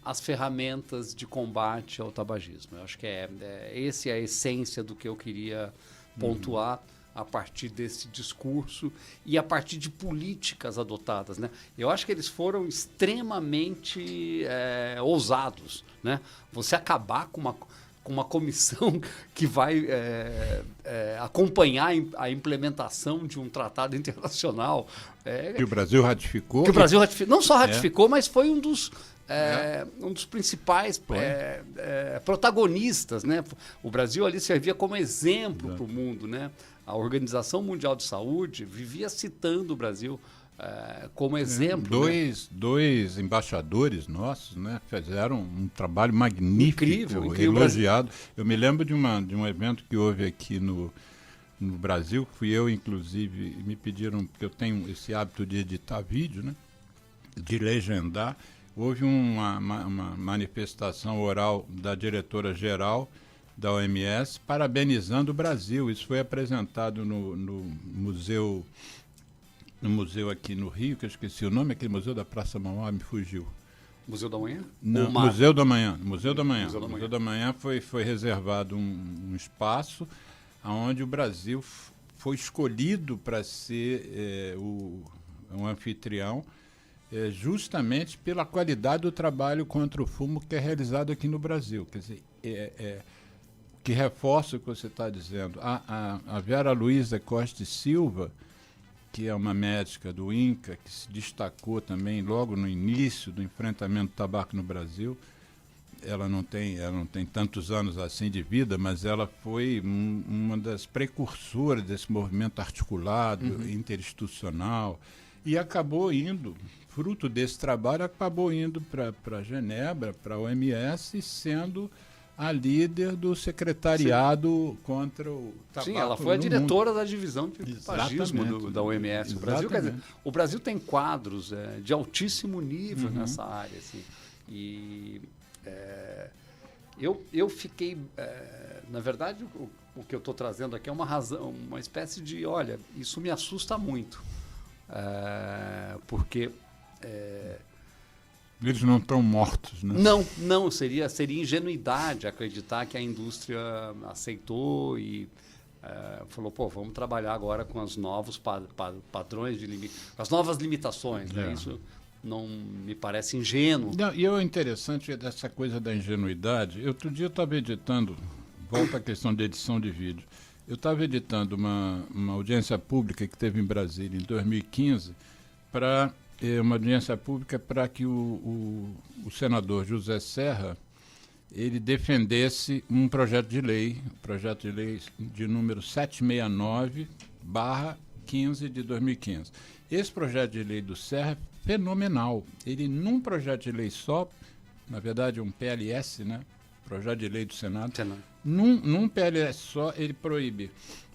as ferramentas de combate ao tabagismo. Eu acho que essa é a essência do que eu queria pontuar a partir desse discurso e a partir de políticas adotadas, né? Eu acho que eles foram extremamente ousados, né? Você acabar com uma comissão que vai acompanhar a implementação de um tratado internacional. Que o Brasil ratificou. Não só ratificou, mas foi um dos principais protagonistas, né? O Brasil ali servia como exemplo para o mundo, né? A Organização Mundial de Saúde vivia citando o Brasil como exemplo. Dois embaixadores nossos, né, fizeram um trabalho magnífico, incrível, elogiado. Eu me lembro de um evento que houve aqui no Brasil, fui eu, inclusive, me pediram, porque eu tenho esse hábito de editar vídeo, né, de legendar. Houve uma manifestação oral da diretora-geral da OMS parabenizando o Brasil. Isso foi apresentado no museu aqui no Rio, que eu esqueci o nome, aquele museu da Praça Mauá, me fugiu. Museu da Manhã? Não, Museu da Manhã. Museu da Manhã foi reservado um espaço onde o Brasil foi escolhido para ser um anfitrião justamente pela qualidade do trabalho contra o fumo que é realizado aqui no Brasil. Quer dizer, que reforça o que você está dizendo. A Vera Luísa Costa e Silva, que é uma médica do INCA, que se destacou também logo no início do enfrentamento do tabaco no Brasil. Ela não tem tantos anos assim de vida, mas ela foi uma das precursoras desse movimento articulado, interinstitucional, e acabou indo, fruto desse trabalho, acabou indo para Genebra, para a OMS, sendo a líder do secretariado contra o tabaco. Sim, ela foi a diretora da divisão de tabagismo da OMS. O Brasil tem quadros de altíssimo nível nessa área. Assim, e eu fiquei... na verdade, o que eu estou trazendo aqui é uma razão, uma espécie de... Olha, isso me assusta muito. Porque... Eles não estão mortos, né? Não, seria ingenuidade acreditar que a indústria aceitou e falou, vamos trabalhar agora com os novos padrões de limite, com as novas limitações, né? Isso não me parece ingênuo. Não, e o interessante é dessa coisa da ingenuidade. Outro dia eu estava editando, volta à questão de edição de vídeo, eu estava editando uma audiência pública que teve em Brasília em 2015 para... uma audiência pública para que o senador José Serra ele defendesse um projeto de lei de número 769/15 de 2015. Esse projeto de lei do Serra é fenomenal. Ele, num projeto de lei só, na verdade um PLS, né? Projeto de lei do Senado, num PLS só, ele proíbe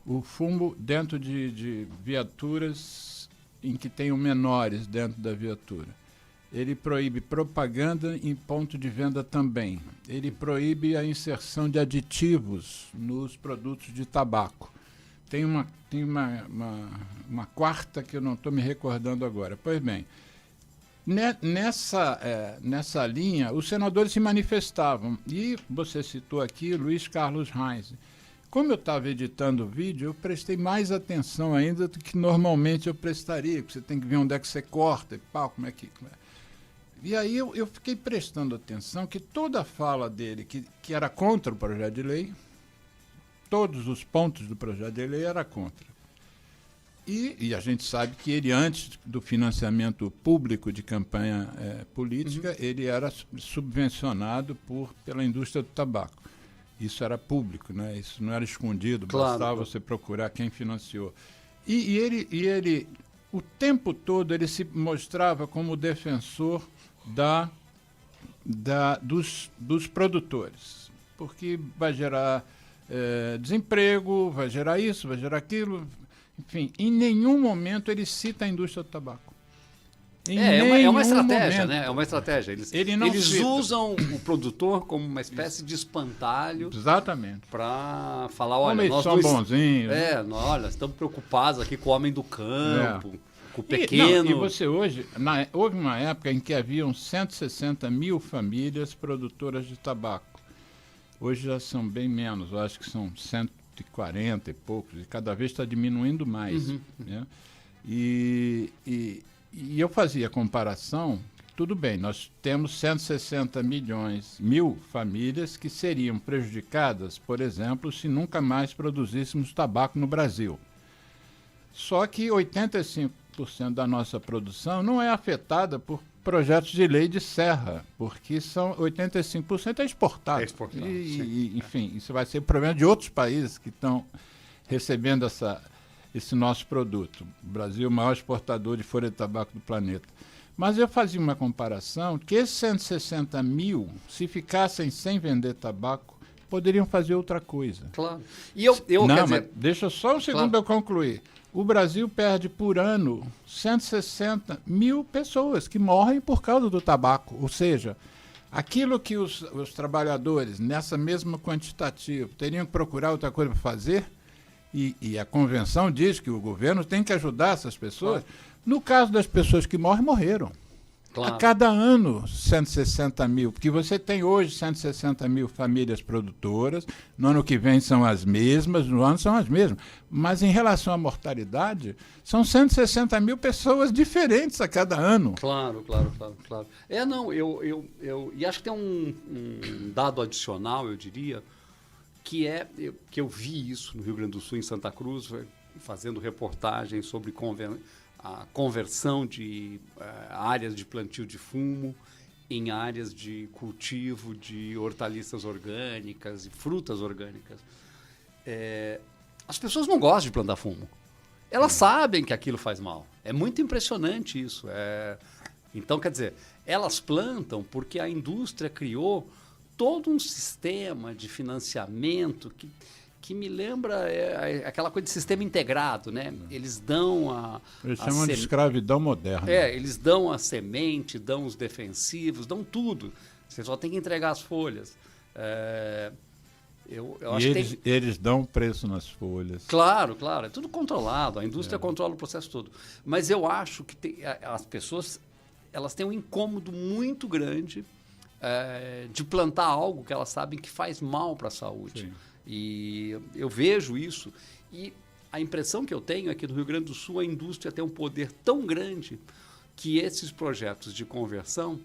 o fumo dentro de viaturas em que tenham menores dentro da viatura. Ele proíbe propaganda em ponto de venda também. Ele proíbe a inserção de aditivos nos produtos de tabaco. Tem uma quarta que eu não estou me recordando agora. Pois bem, nessa linha, os senadores se manifestavam. E você citou aqui Luiz Carlos Reis. Como eu estava editando o vídeo, eu prestei mais atenção ainda do que normalmente eu prestaria, porque você tem que ver onde é que você corta e pau, como é que... E aí eu fiquei prestando atenção que toda a fala dele, que era contra o projeto de lei, todos os pontos do projeto de lei era contra. E a gente sabe que ele, antes do financiamento público de campanha política, ele era subvencionado pela indústria do tabaco. Isso era público, né? Isso não era escondido, bastava você procurar quem financiou. E ele, o tempo todo, ele se mostrava como defensor dos produtores, porque vai gerar desemprego, vai gerar isso, vai gerar aquilo, enfim, em nenhum momento ele cita a indústria do tabaco. É uma estratégia, momento, né? É uma estratégia. Eles usam o produtor como uma espécie de espantalho. Exatamente. Para falar, olha, nós são bonzinhos. Olha, estamos preocupados aqui com o homem do campo, com o pequeno. E você hoje, houve uma época em que haviam 160 mil famílias produtoras de tabaco. Hoje já são bem menos, eu acho que são 140 e poucos, e cada vez está diminuindo mais. Né? E eu fazia comparação, tudo bem, nós temos 160 mil famílias que seriam prejudicadas, por exemplo, se nunca mais produzíssemos tabaco no Brasil. Só que 85% da nossa produção não é afetada por projetos de lei de Serra, porque 85% é exportado. Enfim, isso vai ser problema de outros países que estão recebendo esse nosso produto. O Brasil é o maior exportador de folha de tabaco do planeta. Mas eu fazia uma comparação que esses 160 mil, se ficassem sem vender tabaco, poderiam fazer outra coisa. Claro. Mas deixa só um segundo eu concluir. O Brasil perde por ano 160 mil pessoas que morrem por causa do tabaco. Ou seja, aquilo que os trabalhadores, nessa mesma quantitativa, teriam que procurar outra coisa para fazer, e a convenção diz que o governo tem que ajudar essas pessoas. No caso das pessoas que morrem, morreram. A cada ano, 160 mil, porque você tem hoje 160 mil famílias produtoras, no ano que vem são as mesmas, no ano são as mesmas, mas em relação à mortalidade, são 160 mil pessoas diferentes a cada ano. Claro. E acho que tem um dado adicional, eu diria, que eu vi isso no Rio Grande do Sul, em Santa Cruz, fazendo reportagem sobre a conversão de áreas de plantio de fumo em áreas de cultivo de hortaliças orgânicas e frutas orgânicas. As pessoas não gostam de plantar fumo. Elas sabem que aquilo faz mal. É muito impressionante isso. Então, quer dizer, elas plantam porque a indústria criou todo um sistema de financiamento que me lembra aquela coisa de sistema integrado, né? Eles dão Eles chamam de escravidão moderna. Eles dão a semente, dão os defensivos, dão tudo. Você só tem que entregar as folhas. Eu acho que eles dão preço nas folhas. Claro, é tudo controlado. A indústria controla o processo todo. Mas eu acho que as pessoas elas têm um incômodo muito grande de plantar algo que elas sabem que faz mal para a saúde. Sim. E eu vejo isso, e a impressão que eu tenho é que no Rio Grande do Sul a indústria tem um poder tão grande que esses projetos de conversão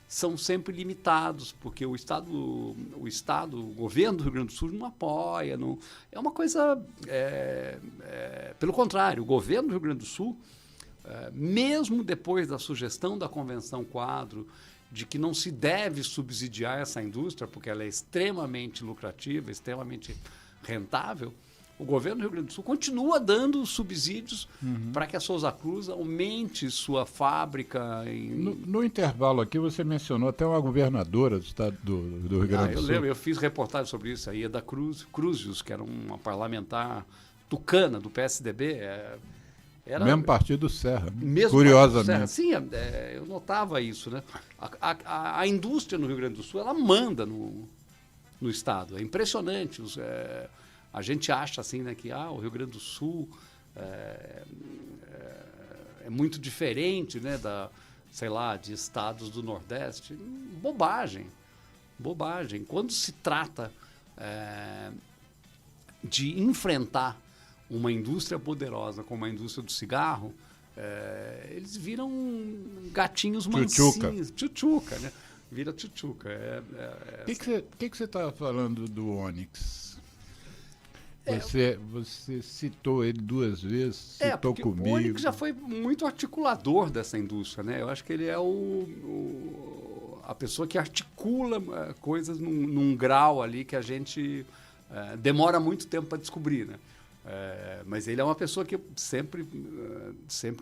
são sempre limitados, porque o governo do Rio Grande do Sul não apoia. É uma coisa... pelo contrário, o governo do Rio Grande do Sul, mesmo depois da sugestão da Convenção Quadro, de que não se deve subsidiar essa indústria, porque ela é extremamente lucrativa, extremamente rentável, o governo do Rio Grande do Sul continua dando subsídios para que a Souza Cruz aumente sua fábrica. No intervalo aqui, você mencionou até uma governadora do estado do Rio Grande do Sul. Eu lembro, eu fiz reportagem sobre isso, a Ieda Cruzius, que era uma parlamentar tucana do PSDB. Mesmo partido do Serra, curiosamente. Serra. Sim, eu notava isso, né? A indústria no Rio Grande do Sul, ela manda no estado. É impressionante. A gente acha assim, né, que o Rio Grande do Sul é muito diferente, né, de estados do Nordeste. Bobagem. Quando se trata de enfrentar uma indústria poderosa como a indústria do cigarro, eles viram gatinhos mansinhos. Tchutchuca, né? Vira tchutchuca. O que você estava falando do Onyx? Você citou ele 2 vezes, citou comigo. O Onyx já foi muito articulador dessa indústria, né? Eu acho que ele é a pessoa que articula coisas num grau ali que a gente demora muito tempo para descobrir, né? Mas ele é uma pessoa que sempre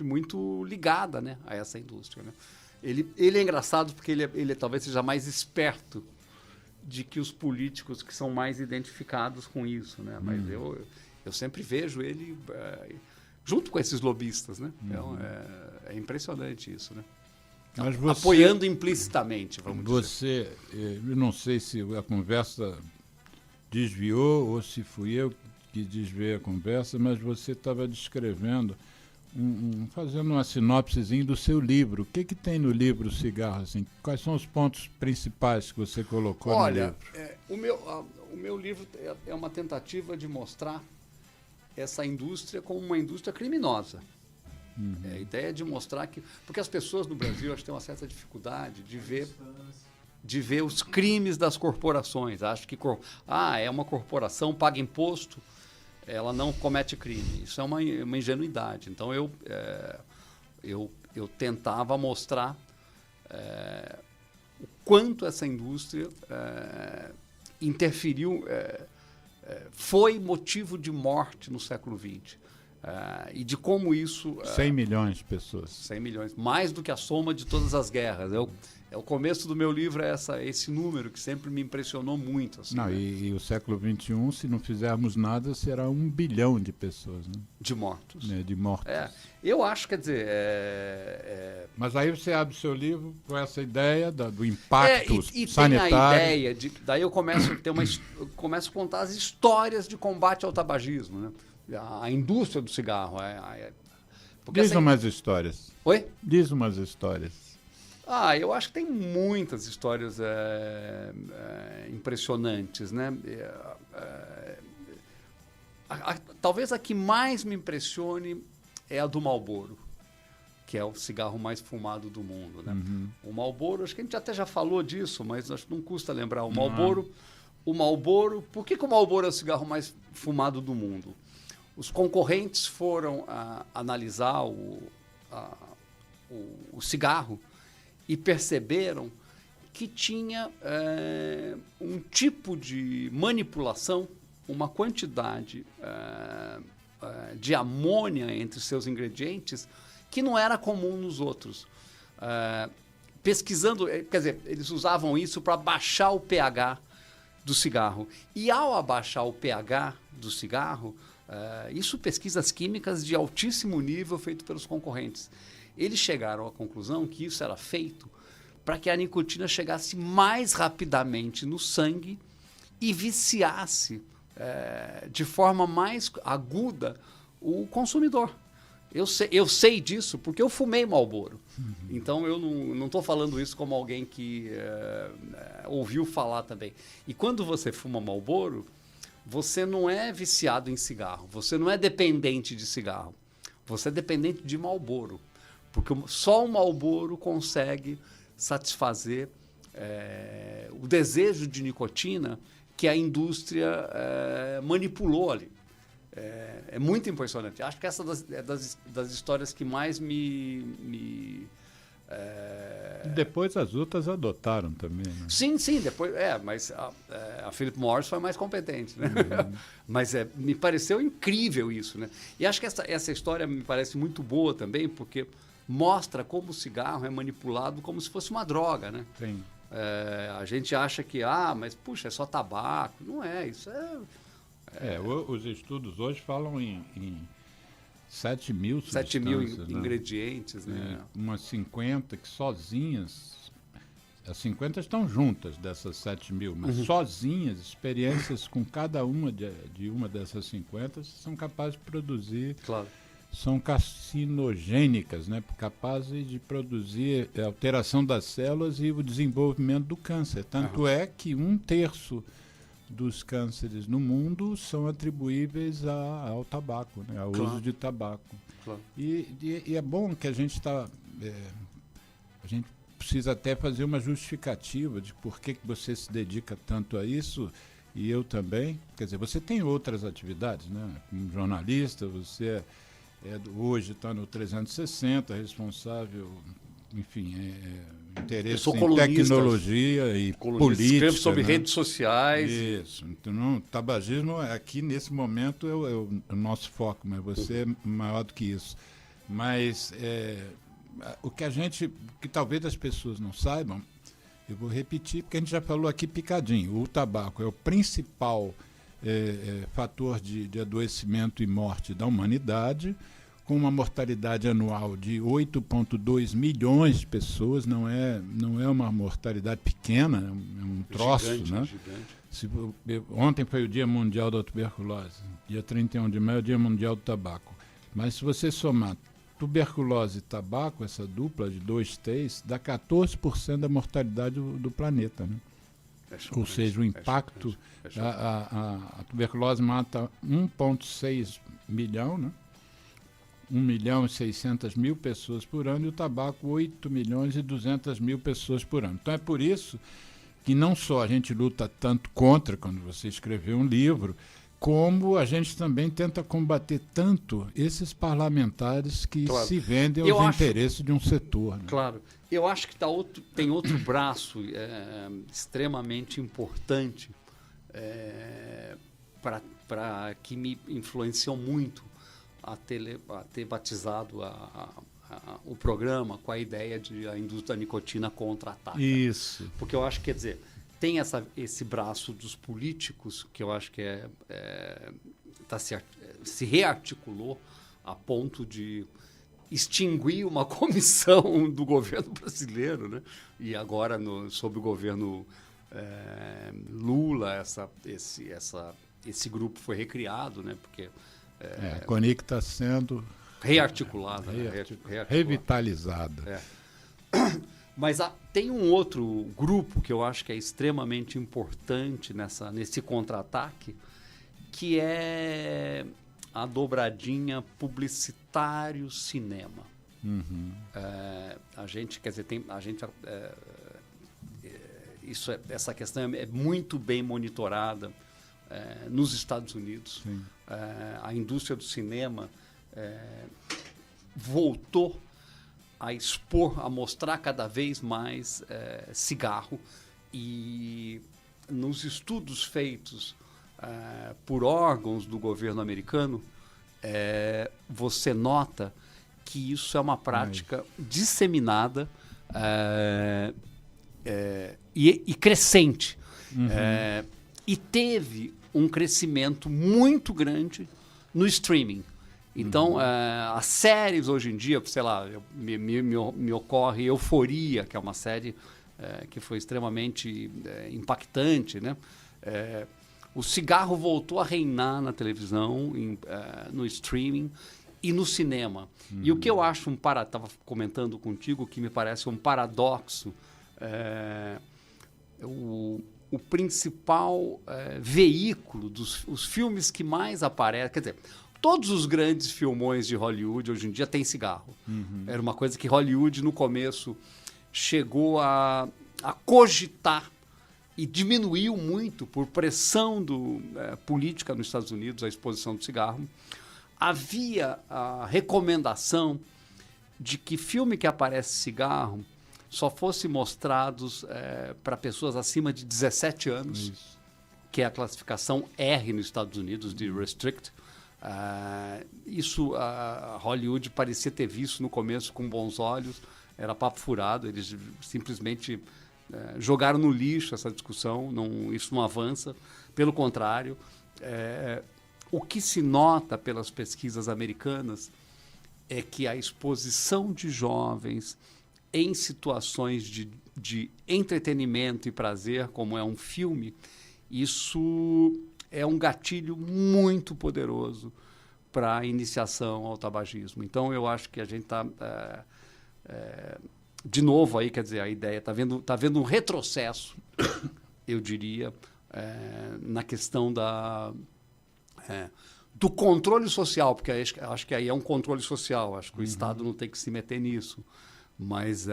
muito ligada, né, a essa indústria, né? Ele é engraçado porque ele talvez seja mais esperto de que os políticos que são mais identificados com isso, né? Mas eu sempre vejo ele junto com esses lobistas, né? Então, é impressionante isso, né? Mas apoiando implicitamente, vamos dizer. Eu não sei se a conversa desviou ou se fui eu que desviei a conversa, mas você estava descrevendo, fazendo uma sinopsezinha do seu livro. O que tem no livro Cigarro? Assim? Quais são os pontos principais que você colocou no livro? O meu livro é uma tentativa de mostrar essa indústria como uma indústria criminosa. A ideia é de mostrar que... Porque as pessoas no Brasil acho que têm uma certa dificuldade de ver os crimes das corporações. Acho que é uma corporação, paga imposto, ela não comete crime. Isso é uma ingenuidade. Então, eu tentava mostrar o quanto essa indústria interferiu, foi motivo de morte no século XX. E de como isso... 100 milhões de pessoas. 100 milhões. Mais do que a soma de todas as guerras. O começo do meu livro é esse número que sempre me impressionou muito. Assim, não, né? e o século XXI, se não fizermos nada, será 1 bilhão de pessoas. Né? De mortos. De mortos. Eu acho, quer dizer... Mas aí você abre o seu livro com essa ideia do impacto e sanitário. Tem a ideia daí eu começo a contar as histórias de combate ao tabagismo, né? A indústria do cigarro. Diz umas histórias. Oi? Diz umas histórias. Eu acho que tem muitas histórias impressionantes, né? Talvez a que mais me impressione é a do Marlboro, que é o cigarro mais fumado do mundo, né? Uhum. O Marlboro, acho que a gente até já falou disso, mas acho que não custa lembrar. O Marlboro, por que o Marlboro é o cigarro mais fumado do mundo? Os concorrentes foram analisar o cigarro e perceberam que tinha um tipo de manipulação, uma quantidade de amônia entre seus ingredientes que não era comum nos outros. Pesquisando, quer dizer, eles usavam isso para baixar o pH do cigarro. E ao abaixar o pH do cigarro, isso pesquisas químicas de altíssimo nível feito pelos concorrentes. Eles chegaram à conclusão que isso era feito para que a nicotina chegasse mais rapidamente no sangue e viciasse de forma mais aguda o consumidor. Eu sei disso porque eu fumei Marlboro. Uhum. Então eu não estou falando isso como alguém que ouviu falar também. E quando você fuma Marlboro, você não é viciado em cigarro, você não é dependente de cigarro, você é dependente de Marlboro. Porque só o Marlboro consegue satisfazer o desejo de nicotina que a indústria manipulou ali. É muito impressionante. Acho que essa é das histórias que mais me Depois as outras adotaram também, né? Sim, depois. Mas a Philip Morris foi mais competente, né? Uhum. Mas me pareceu incrível isso, né? E acho que essa história me parece muito boa também, porque mostra como o cigarro é manipulado como se fosse uma droga, né? Sim. A gente acha que, mas puxa, é só tabaco. Não é, isso os estudos hoje falam em 7 mil substâncias. 7 mil ingredientes, né? Umas 50 que sozinhas, as 50 estão juntas dessas 7 mil, mas sozinhas, experiências com cada uma de uma dessas 50 são capazes de produzir... Claro. São carcinogênicas, né? Capazes de produzir alteração das células e o desenvolvimento do câncer. Tanto é que 1/3 dos cânceres no mundo são atribuíveis ao tabaco, né? Ao uso de tabaco. Claro. E é bom que a gente a gente precisa até fazer uma justificativa de por que você se dedica tanto a isso, e eu também. Quer dizer, você tem outras atividades, né? Como jornalista, você hoje está no 360, responsável, enfim, interesse em tecnologia e política. Escrevo sobre, né? Redes sociais. Isso. Então, o tabagismo aqui, nesse momento, é o nosso foco, mas você é maior do que isso. Mas o que talvez as pessoas não saibam, eu vou repetir, porque a gente já falou aqui picadinho. O tabaco é o principal fator de adoecimento e morte da humanidade, com uma mortalidade anual de 8,2 milhões de pessoas. Não é uma mortalidade pequena, é um troço, gigante, né? Gigante. Ontem foi o Dia Mundial da Tuberculose, dia 31 de maio é o Dia Mundial do Tabaco. Mas se você somar tuberculose e tabaco, essa dupla de 2 T's, dá 14% da mortalidade do planeta, né? Ou seja, o impacto, a tuberculose mata 1,6 milhão, né? 1.600.000 pessoas por ano, e o tabaco 8.200.000 pessoas por ano. Então é por isso que não só a gente luta tanto contra, quando você escreveu um livro, como a gente também tenta combater tanto esses parlamentares que se vendem aos interesses de um setor, né? Claro. Eu acho que tem outro braço extremamente importante que me influenciou muito a ter batizado o programa com a ideia de a indústria da nicotina contra-ataca. Isso. Porque eu acho que, quer dizer, tem esse braço dos políticos que eu acho que se rearticulou a ponto de extinguir uma comissão do governo brasileiro, né? E agora, sob o governo Lula, esse grupo foi recriado, né? Porque a CONIC está sendo rearticulada, revitalizada. Mas tem um outro grupo que eu acho que é extremamente importante nesse contra-ataque, que é a dobradinha publicitário-cinema. A gente, quer dizer, essa questão é muito bem monitorada nos Estados Unidos. A indústria do cinema voltou a expor, a mostrar cada vez mais cigarro, e nos estudos feitos por órgãos do governo americano, você nota que isso é uma prática disseminada e crescente. E teve um crescimento muito grande no streaming. Então, as séries hoje em dia, sei lá, me ocorre Euforia, que é uma série que foi extremamente impactante, né? O cigarro voltou a reinar na televisão, no streaming e no cinema. E o que eu acho estava comentando contigo, que me parece um paradoxo, o principal veículo os filmes que mais aparecem, quer dizer, todos os grandes filmões de Hollywood hoje em dia têm cigarro. Era uma coisa que Hollywood, no começo, chegou a cogitar e diminuiu muito por pressão política nos Estados Unidos, a exposição do cigarro. Havia a recomendação de que filme que aparece cigarro só fosse mostrados para pessoas acima de 17 anos, que é a classificação R nos Estados Unidos, de Restrict. Isso a Hollywood parecia ter visto no começo com bons olhos, era papo furado, eles simplesmente jogaram no lixo essa discussão, isso não avança, pelo contrário. O que se nota pelas pesquisas americanas é que a exposição de jovens em situações de entretenimento e prazer, como é um filme, isso é um gatilho muito poderoso para a iniciação ao tabagismo. Então, eu acho que a gente está, de novo, aí, quer dizer, a ideia está vendo um retrocesso, eu diria, na questão do controle social, porque acho que aí é um controle social, acho que o Estado não tem que se meter nisso. Mas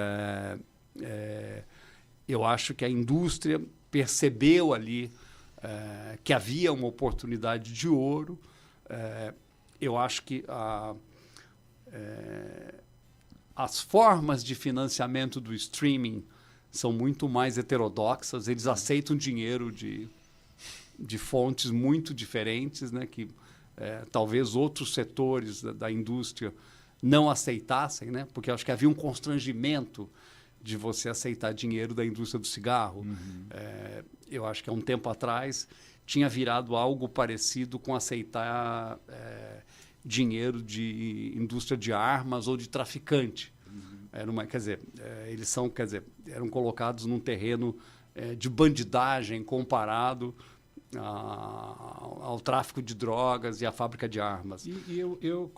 eu acho que a indústria percebeu ali que havia uma oportunidade de ouro. Eu acho que as formas de financiamento do streaming são muito mais heterodoxas. Eles aceitam dinheiro de fontes muito diferentes, né, que talvez outros setores da indústria não aceitassem, né? Porque eu acho que havia um constrangimento de você aceitar dinheiro da indústria do cigarro. Eu acho que há um tempo atrás tinha virado algo parecido com aceitar dinheiro de indústria de armas ou de traficante. Eram colocados num terreno de bandidagem comparado ao tráfico de drogas e à fábrica de armas. E eu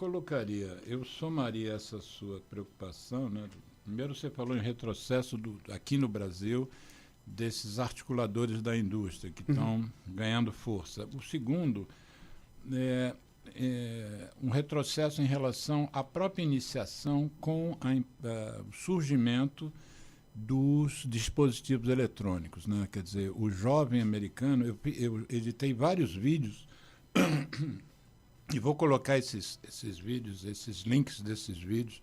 somaria essa sua preocupação, né? Primeiro você falou em retrocesso aqui no Brasil desses articuladores da indústria que estão ganhando força. O segundo é um retrocesso em relação à própria iniciação com o surgimento dos dispositivos eletrônicos, né? Quer dizer, o jovem americano, eu editei vários vídeos e vou colocar esses vídeos, esses links desses vídeos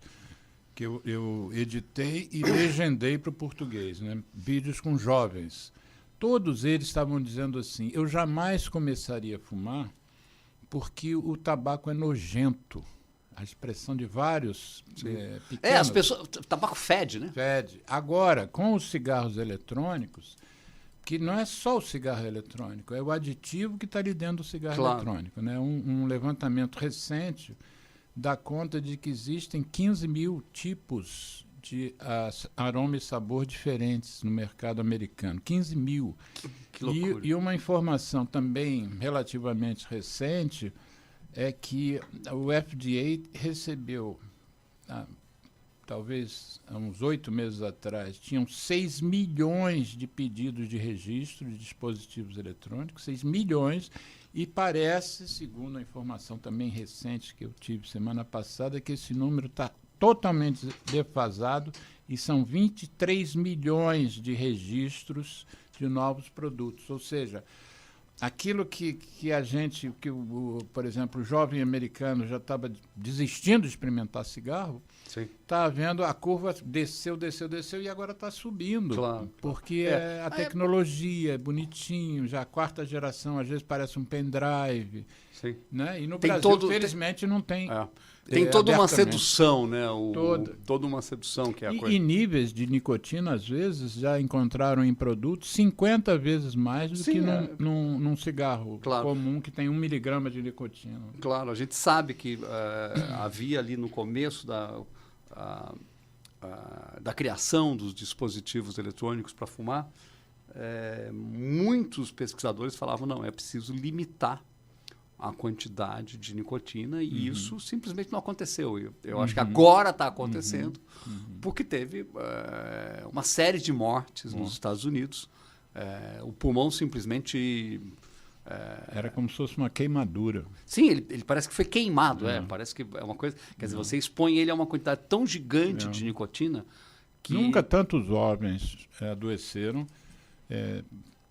que eu editei e legendei para o português, né? Vídeos com jovens. Todos eles estavam dizendo assim: eu jamais começaria a fumar porque o tabaco é nojento. A expressão de vários pequenos... as pessoas... Tabaco fede, né? Fede. Agora, com os cigarros eletrônicos, que não é só o cigarro eletrônico, é o aditivo que está ali dentro do cigarro eletrônico, né? Um levantamento recente dá conta de que existem 15 mil tipos de aroma e sabor diferentes no mercado americano. 15 mil. Que loucura. E uma informação também relativamente recente é que o FDA recebeu, talvez há uns 8 meses atrás, tinham 6 milhões de pedidos de registro de dispositivos eletrônicos, 6 milhões, e parece, segundo a informação também recente que eu tive semana passada, que esse número está totalmente defasado e são 23 milhões de registros de novos produtos. Ou seja, aquilo que a gente, por exemplo, o jovem americano já estava desistindo de experimentar cigarro, está vendo a curva desceu e agora está subindo. Claro. Porque a tecnologia é bonitinho, já a 4ª geração às vezes parece um pendrive. Sim. Né? E no Brasil, felizmente, não tem. Tem toda uma sedução, né? Toda uma sedução que é a coisa. E níveis de nicotina, às vezes, já encontraram em produtos 50 vezes mais do que num cigarro comum que tem 1 miligrama de nicotina. Claro, a gente sabe que havia ali no começo da criação dos dispositivos eletrônicos para fumar, muitos pesquisadores falavam, não, é preciso limitar a quantidade de nicotina e isso simplesmente não aconteceu. Eu acho que agora está acontecendo porque teve uma série de mortes nos Estados Unidos. O pulmão simplesmente... Era como se fosse uma queimadura. Sim, ele parece que foi queimado. Parece que é uma coisa... Quer dizer, você expõe ele a uma quantidade tão gigante de nicotina que... Nunca tantos jovens adoeceram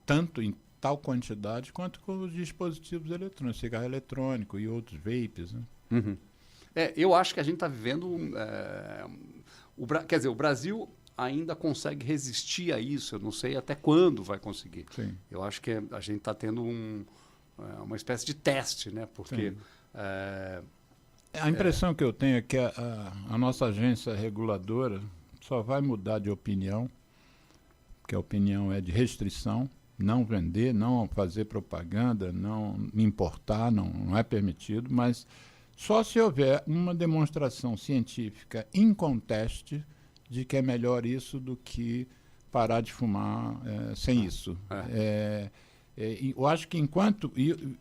tanto em tal quantidade quanto com os dispositivos eletrônicos, cigarro eletrônico e outros vapes. Né? Eu acho que a gente está vivendo... quer dizer, o Brasil ainda consegue resistir a isso. Eu não sei até quando vai conseguir. Sim. Eu acho que a gente está tendo uma espécie de teste, né? Porque... a impressão que eu tenho é que a nossa agência reguladora só vai mudar de opinião, porque a opinião é de restrição, não vender, não fazer propaganda, não importar, não é permitido, mas só se houver uma demonstração científica inconteste de que é melhor isso do que parar de fumar sem isso. Eu acho que enquanto...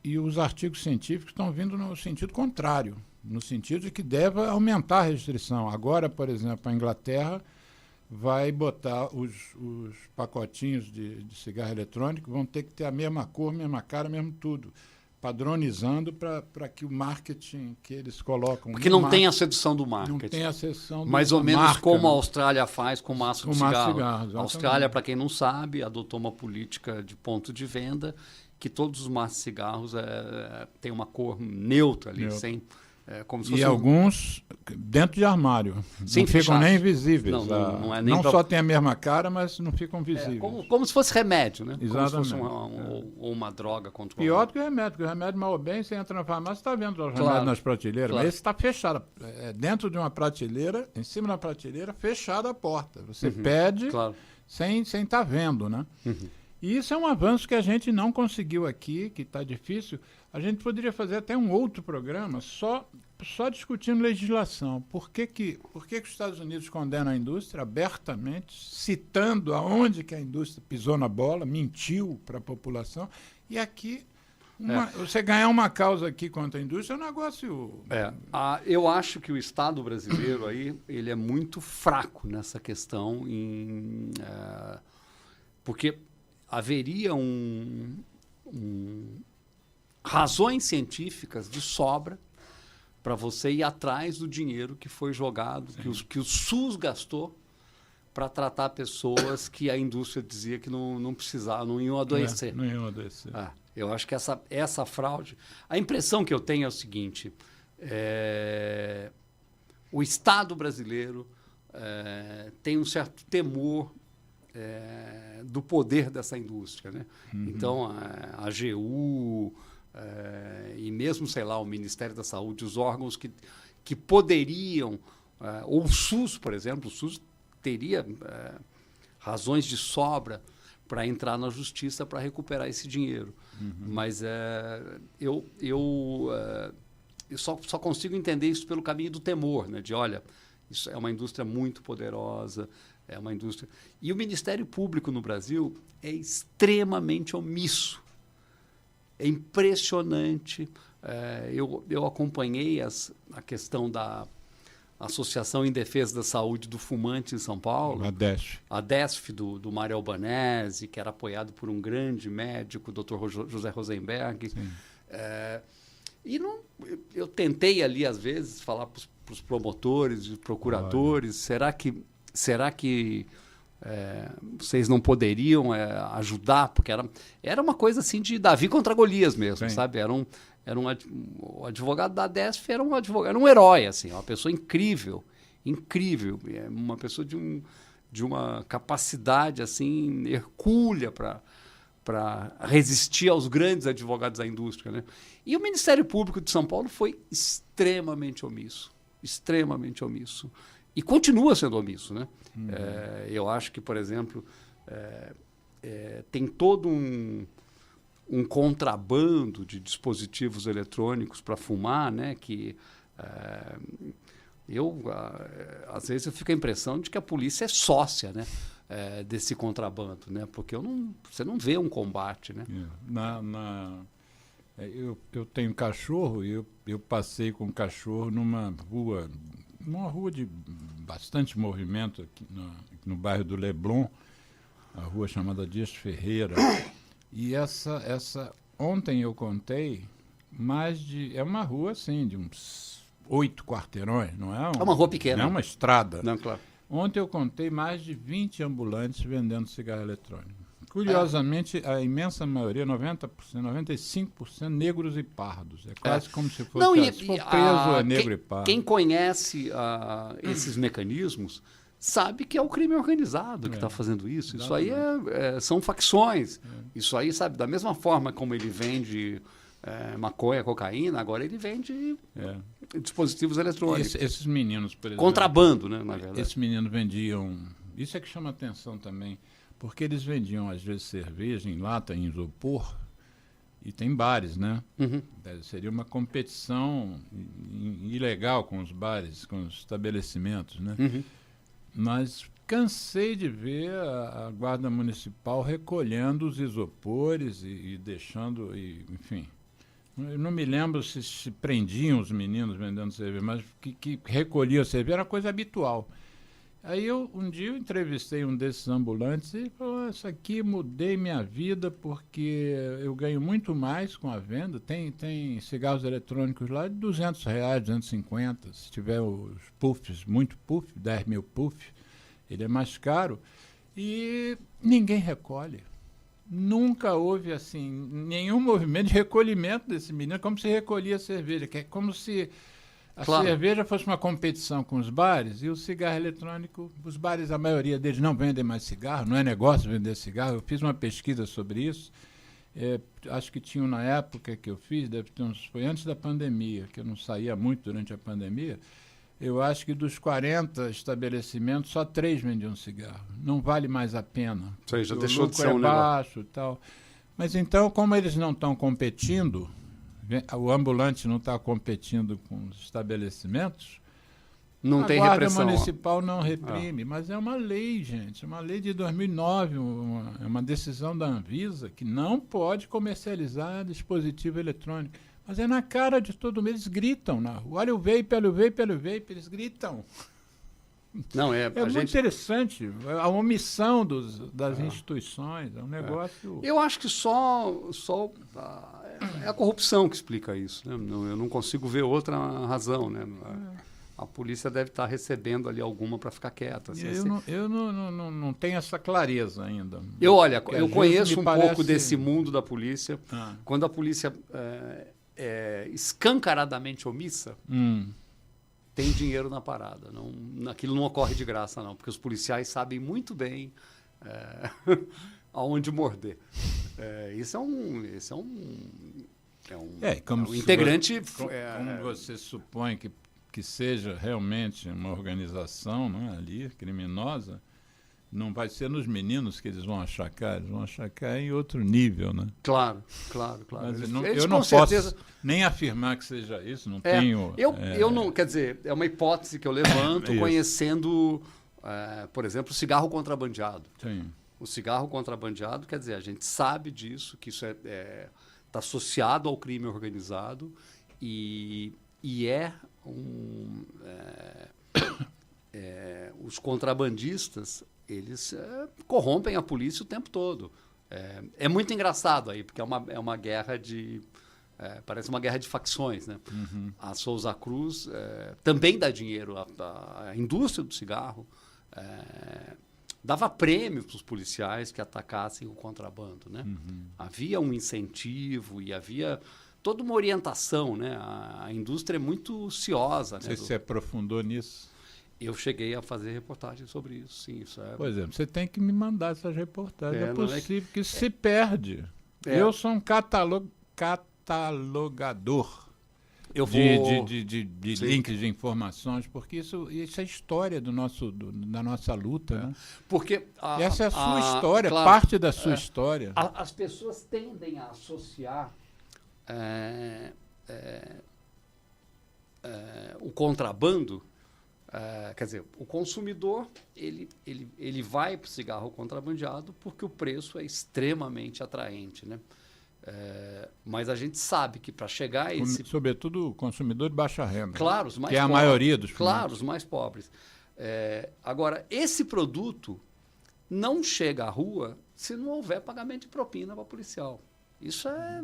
E os artigos científicos estão vindo no sentido contrário, no sentido de que deve aumentar a restrição. Agora, por exemplo, a Inglaterra vai botar os pacotinhos de cigarro eletrônico, vão ter que ter a mesma cor, mesma cara, mesmo tudo, padronizando para que o marketing que eles colocam... Porque não tem a sedução do marketing. Não tem a sedução do mais ou menos marca, como a Austrália faz com maço de cigarro. A Austrália, para quem não sabe, adotou uma política de ponto de venda que todos os maços de cigarros têm uma cor neutra ali, sem... como se fosse alguns dentro de armário. Sim, não ficam nem visíveis. Não é nem não só tem a mesma cara, mas não ficam visíveis. Como se fosse remédio, né? Exatamente. Como se fosse uma droga controlada. Pior do que o remédio, porque o remédio, mal ou bem, você entra na farmácia, você está vendo os remédios nas prateleiras, mas esse está fechado. Dentro de uma prateleira, em cima da prateleira, fechada a porta. Você pede sem estar vendo, né? E isso é um avanço que a gente não conseguiu aqui, que está difícil. A gente poderia fazer até um outro programa só discutindo legislação. Por que os Estados Unidos condenam a indústria abertamente, citando aonde que a indústria pisou na bola, mentiu para a população, e aqui você ganhar uma causa aqui contra a indústria é um negócio... eu acho que o Estado brasileiro aí, ele é muito fraco nessa questão, porque haveria razões científicas de sobra para você ir atrás do dinheiro que foi jogado, que o SUS gastou para tratar pessoas que a indústria dizia que não precisavam, não iam adoecer. Não iam adoecer. Eu acho que essa fraude... A impressão que eu tenho é o seguinte, o Estado brasileiro tem um certo temor do poder dessa indústria, né? Então, a AGU e mesmo, sei lá, o Ministério da Saúde, os órgãos que poderiam, ou o SUS, por exemplo, o SUS teria razões de sobra para entrar na justiça para recuperar esse dinheiro. Mas eu só consigo entender isso pelo caminho do temor, né? De, olha, isso é uma indústria muito poderosa, é uma indústria... E o Ministério Público no Brasil é extremamente omisso. É impressionante. Eu acompanhei a questão Associação em Defesa da Saúde do Fumante em São Paulo. A DESF do Mário Albanese, que era apoiado por um grande médico, o Dr. José Rosenberg. Eu tentei ali, às vezes, falar para os promotores e procuradores, será que vocês não poderiam ajudar? Porque era uma coisa assim de Davi contra Golias mesmo, sabe? O advogado da DESF era um herói, assim, uma pessoa incrível, uma pessoa de uma capacidade assim hercúlea para resistir aos grandes advogados da indústria, né? E o Ministério Público de São Paulo foi extremamente omisso. E continua sendo omisso, né? Eu acho que, por exemplo, tem todo um contrabando de dispositivos eletrônicos para fumar, né? Que às vezes eu fico a impressão de que a polícia é sócia, né? Desse contrabando, né? Porque você não vê um combate, né? Eu tenho cachorro e eu passei com o cachorro numa rua de bastante movimento aqui no bairro do Leblon, a rua chamada Dias Ferreira. E ontem eu contei é uma rua assim, de uns 8 quarteirões, não é? É uma rua pequena. Não é uma estrada. Não, claro. Ontem eu contei mais de 20 ambulantes vendendo cigarro eletrônico. Curiosamente, a imensa maioria, 90%, 95% negros e pardos. É quase como se fosse se for preso é negro e pardo. Quem conhece esses mecanismos sabe que é o crime organizado que está fazendo isso. Isso aí são facções. Isso aí, sabe, da mesma forma como ele vende maconha, cocaína, agora ele vende dispositivos eletrônicos. Esses meninos, por exemplo... Contrabando, né, na verdade. Esses meninos vendiam... Isso é que chama atenção também, porque eles vendiam, às vezes, cerveja em lata, em isopor, e tem bares, né? Uhum. Seria uma competição ilegal com os bares, com os estabelecimentos, né? Uhum. Mas cansei de ver a Guarda Municipal recolhendo os isopores e deixando, enfim... Eu não me lembro se prendiam os meninos vendendo cerveja, mas que recolhiam cerveja era coisa habitual. Aí um dia eu entrevistei um desses ambulantes e ele falou, isso aqui mudei minha vida porque eu ganho muito mais com a venda. Tem cigarros eletrônicos lá de R$200, R$250. Se tiver os puffs, muito puff, 10 mil puff, ele é mais caro. E ninguém recolhe. Nunca houve assim nenhum movimento de recolhimento desse menino, como se recolhia a cerveja, que é como se a cerveja fosse uma competição com os bares e o cigarro eletrônico, os bares, a maioria deles não vendem mais cigarro, não é negócio vender cigarro. Eu fiz uma pesquisa sobre isso, acho que tinha na época que eu fiz, foi antes da pandemia, que eu não saía muito durante a pandemia. Eu acho que dos 40 estabelecimentos, só 3 vendiam cigarro. Não vale mais a pena. Ou seja, deixou de ser um baixo e tal. Mas então, como eles não estão competindo, o ambulante não está competindo com os estabelecimentos, não tem repressão. A Guarda repressão, Municipal não reprime. Mas é uma lei, gente. É uma lei de 2009, uma decisão da Anvisa que não pode comercializar dispositivo eletrônico. Mas é na cara de todo mundo, eles gritam na rua. Olha o vape, eles gritam. Não, muito interessante a omissão das instituições, é um negócio... Eu acho que só é a corrupção que explica isso, né? Eu não consigo ver outra razão, né? A polícia deve estar recebendo ali alguma para ficar quieta. Assim, eu não tenho essa clareza ainda. Eu conheço um pouco desse mundo da polícia. Quando a polícia é escancaradamente omissa, tem dinheiro na parada. Aquilo não ocorre de graça, não, porque os policiais sabem muito bem aonde morder. Isso é um integrante... Como você supõe que seja realmente uma organização, não é, ali, criminosa, não vai ser nos meninos que eles vão achacar em outro nível, né? Claro. Mas eu não posso nem afirmar que seja isso, não tenho... Eu não, quer dizer, é uma hipótese que eu levanto conhecendo, por exemplo, o cigarro contrabandeado. Sim. O cigarro contrabandeado, quer dizer, a gente sabe disso, que isso está associado ao crime organizado e é os contrabandistas, eles corrompem a polícia o tempo todo. É muito engraçado aí, porque é uma guerra de... parece uma guerra de facções, né? Uhum. A Souza Cruz também dá dinheiro à indústria do cigarro, dava prêmio para os policiais que atacassem o contrabando, né? Uhum. Havia um incentivo e havia toda uma orientação, né? A indústria é muito ciosa. Você se aprofundou nisso? Eu cheguei a fazer reportagem sobre isso, sim. Por exemplo, você tem que me mandar essas reportagens. É possível que se perde. Eu sou um catalogador de links de informações, porque isso é história da nossa luta. Né? Porque essa é a sua história, claro, parte da sua história. As pessoas tendem a associar o contrabando. Quer dizer, o consumidor ele vai para o cigarro contrabandeado porque o preço é extremamente atraente, né? Mas a gente sabe que para chegar a esse... Sobretudo o consumidor de baixa renda. Claro, os mais pobres. Que é a maioria dos clientes. Claro, os mais pobres. Agora, esse produto não chega à rua se não houver pagamento de propina para policial. Isso é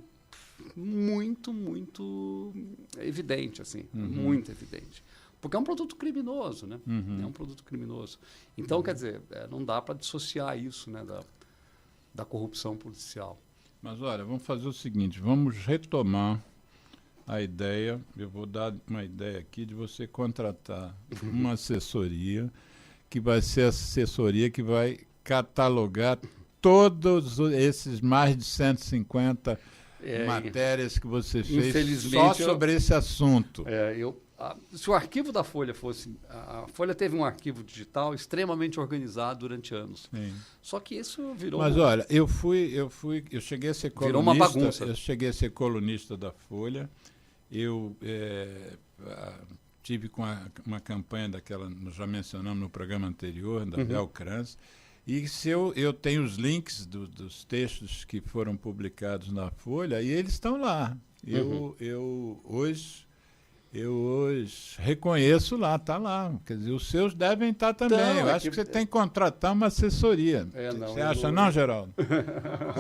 muito, muito evidente, assim. Muito evidente. Porque é um produto criminoso, né? É um produto criminoso. Então, quer dizer, não dá para dissociar isso, né, da corrupção policial. Mas, olha, vamos fazer o seguinte, vamos retomar a ideia, eu vou dar uma ideia aqui de você contratar uma assessoria, que vai ser a assessoria que vai catalogar todos esses mais de 150 matérias que você fez só sobre esse assunto. Se o arquivo da Folha fosse... A Folha teve um arquivo digital extremamente organizado durante anos. Sim. Só que isso virou... Mas olha, eu cheguei a ser colunista... Virou uma bagunça. Eu cheguei a ser colunista da Folha. Eu tive com uma campanha daquela, nós já mencionamos no programa anterior, da Bel Kranz. E se eu tenho os links dos textos que foram publicados na Folha, e eles estão lá. Eu hoje reconheço lá, está lá. Quer dizer, os seus devem estar também. Então, eu acho que você tem que contratar uma assessoria. Você acha não, Geraldo? Com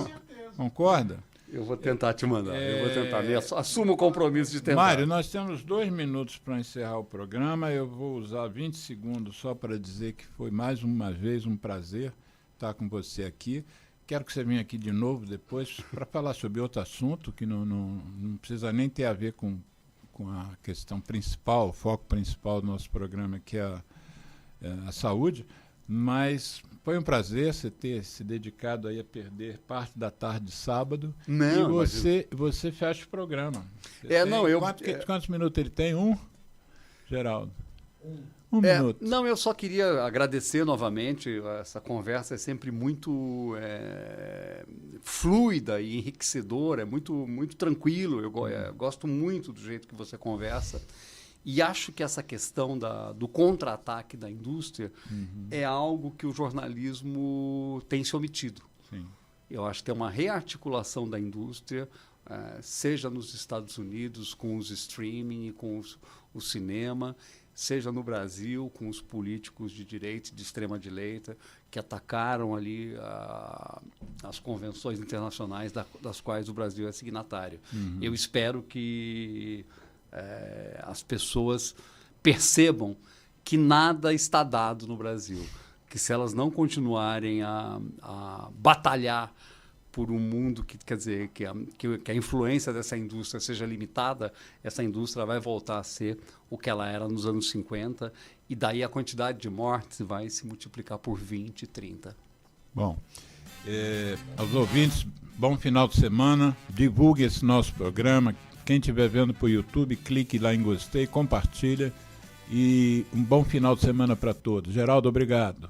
certeza. Concorda? Eu vou tentar te mandar. Eu vou tentar. Assumo o compromisso de tentar. Mário, nós temos 2 minutos para encerrar o programa. Eu vou usar 20 segundos só para dizer que foi mais uma vez um prazer estar com você aqui. Quero que você venha aqui de novo depois para falar sobre outro assunto que não precisa nem ter a ver com a questão principal, o foco principal do nosso programa, que é a saúde, mas foi um prazer você ter se dedicado aí a perder parte da tarde de sábado. Não, e você fecha o programa. Quantos minutos ele tem? Geraldo? Um minuto. Não, eu só queria agradecer novamente. Essa conversa é sempre muito fluida e enriquecedora, é muito, muito tranquilo. Eu gosto muito do jeito que você conversa. E acho que essa questão do contra-ataque da indústria é algo que o jornalismo tem se omitido. Sim. Eu acho que tem uma rearticulação da indústria, seja nos Estados Unidos, com os streaming e com o cinema, seja no Brasil, com os políticos de direita e de extrema-direita, que atacaram ali as convenções internacionais das quais o Brasil é signatário. Eu espero que as pessoas percebam que nada está dado no Brasil, que se elas não continuarem a batalhar por um mundo que a influência dessa indústria seja limitada, essa indústria vai voltar a ser o que ela era nos anos 50, e daí a quantidade de mortes vai se multiplicar por 20, 30. Bom, aos ouvintes, bom final de semana, divulgue esse nosso programa. Quem estiver vendo por YouTube, clique lá em gostei, compartilha, e um bom final de semana para todos. Geraldo, obrigado.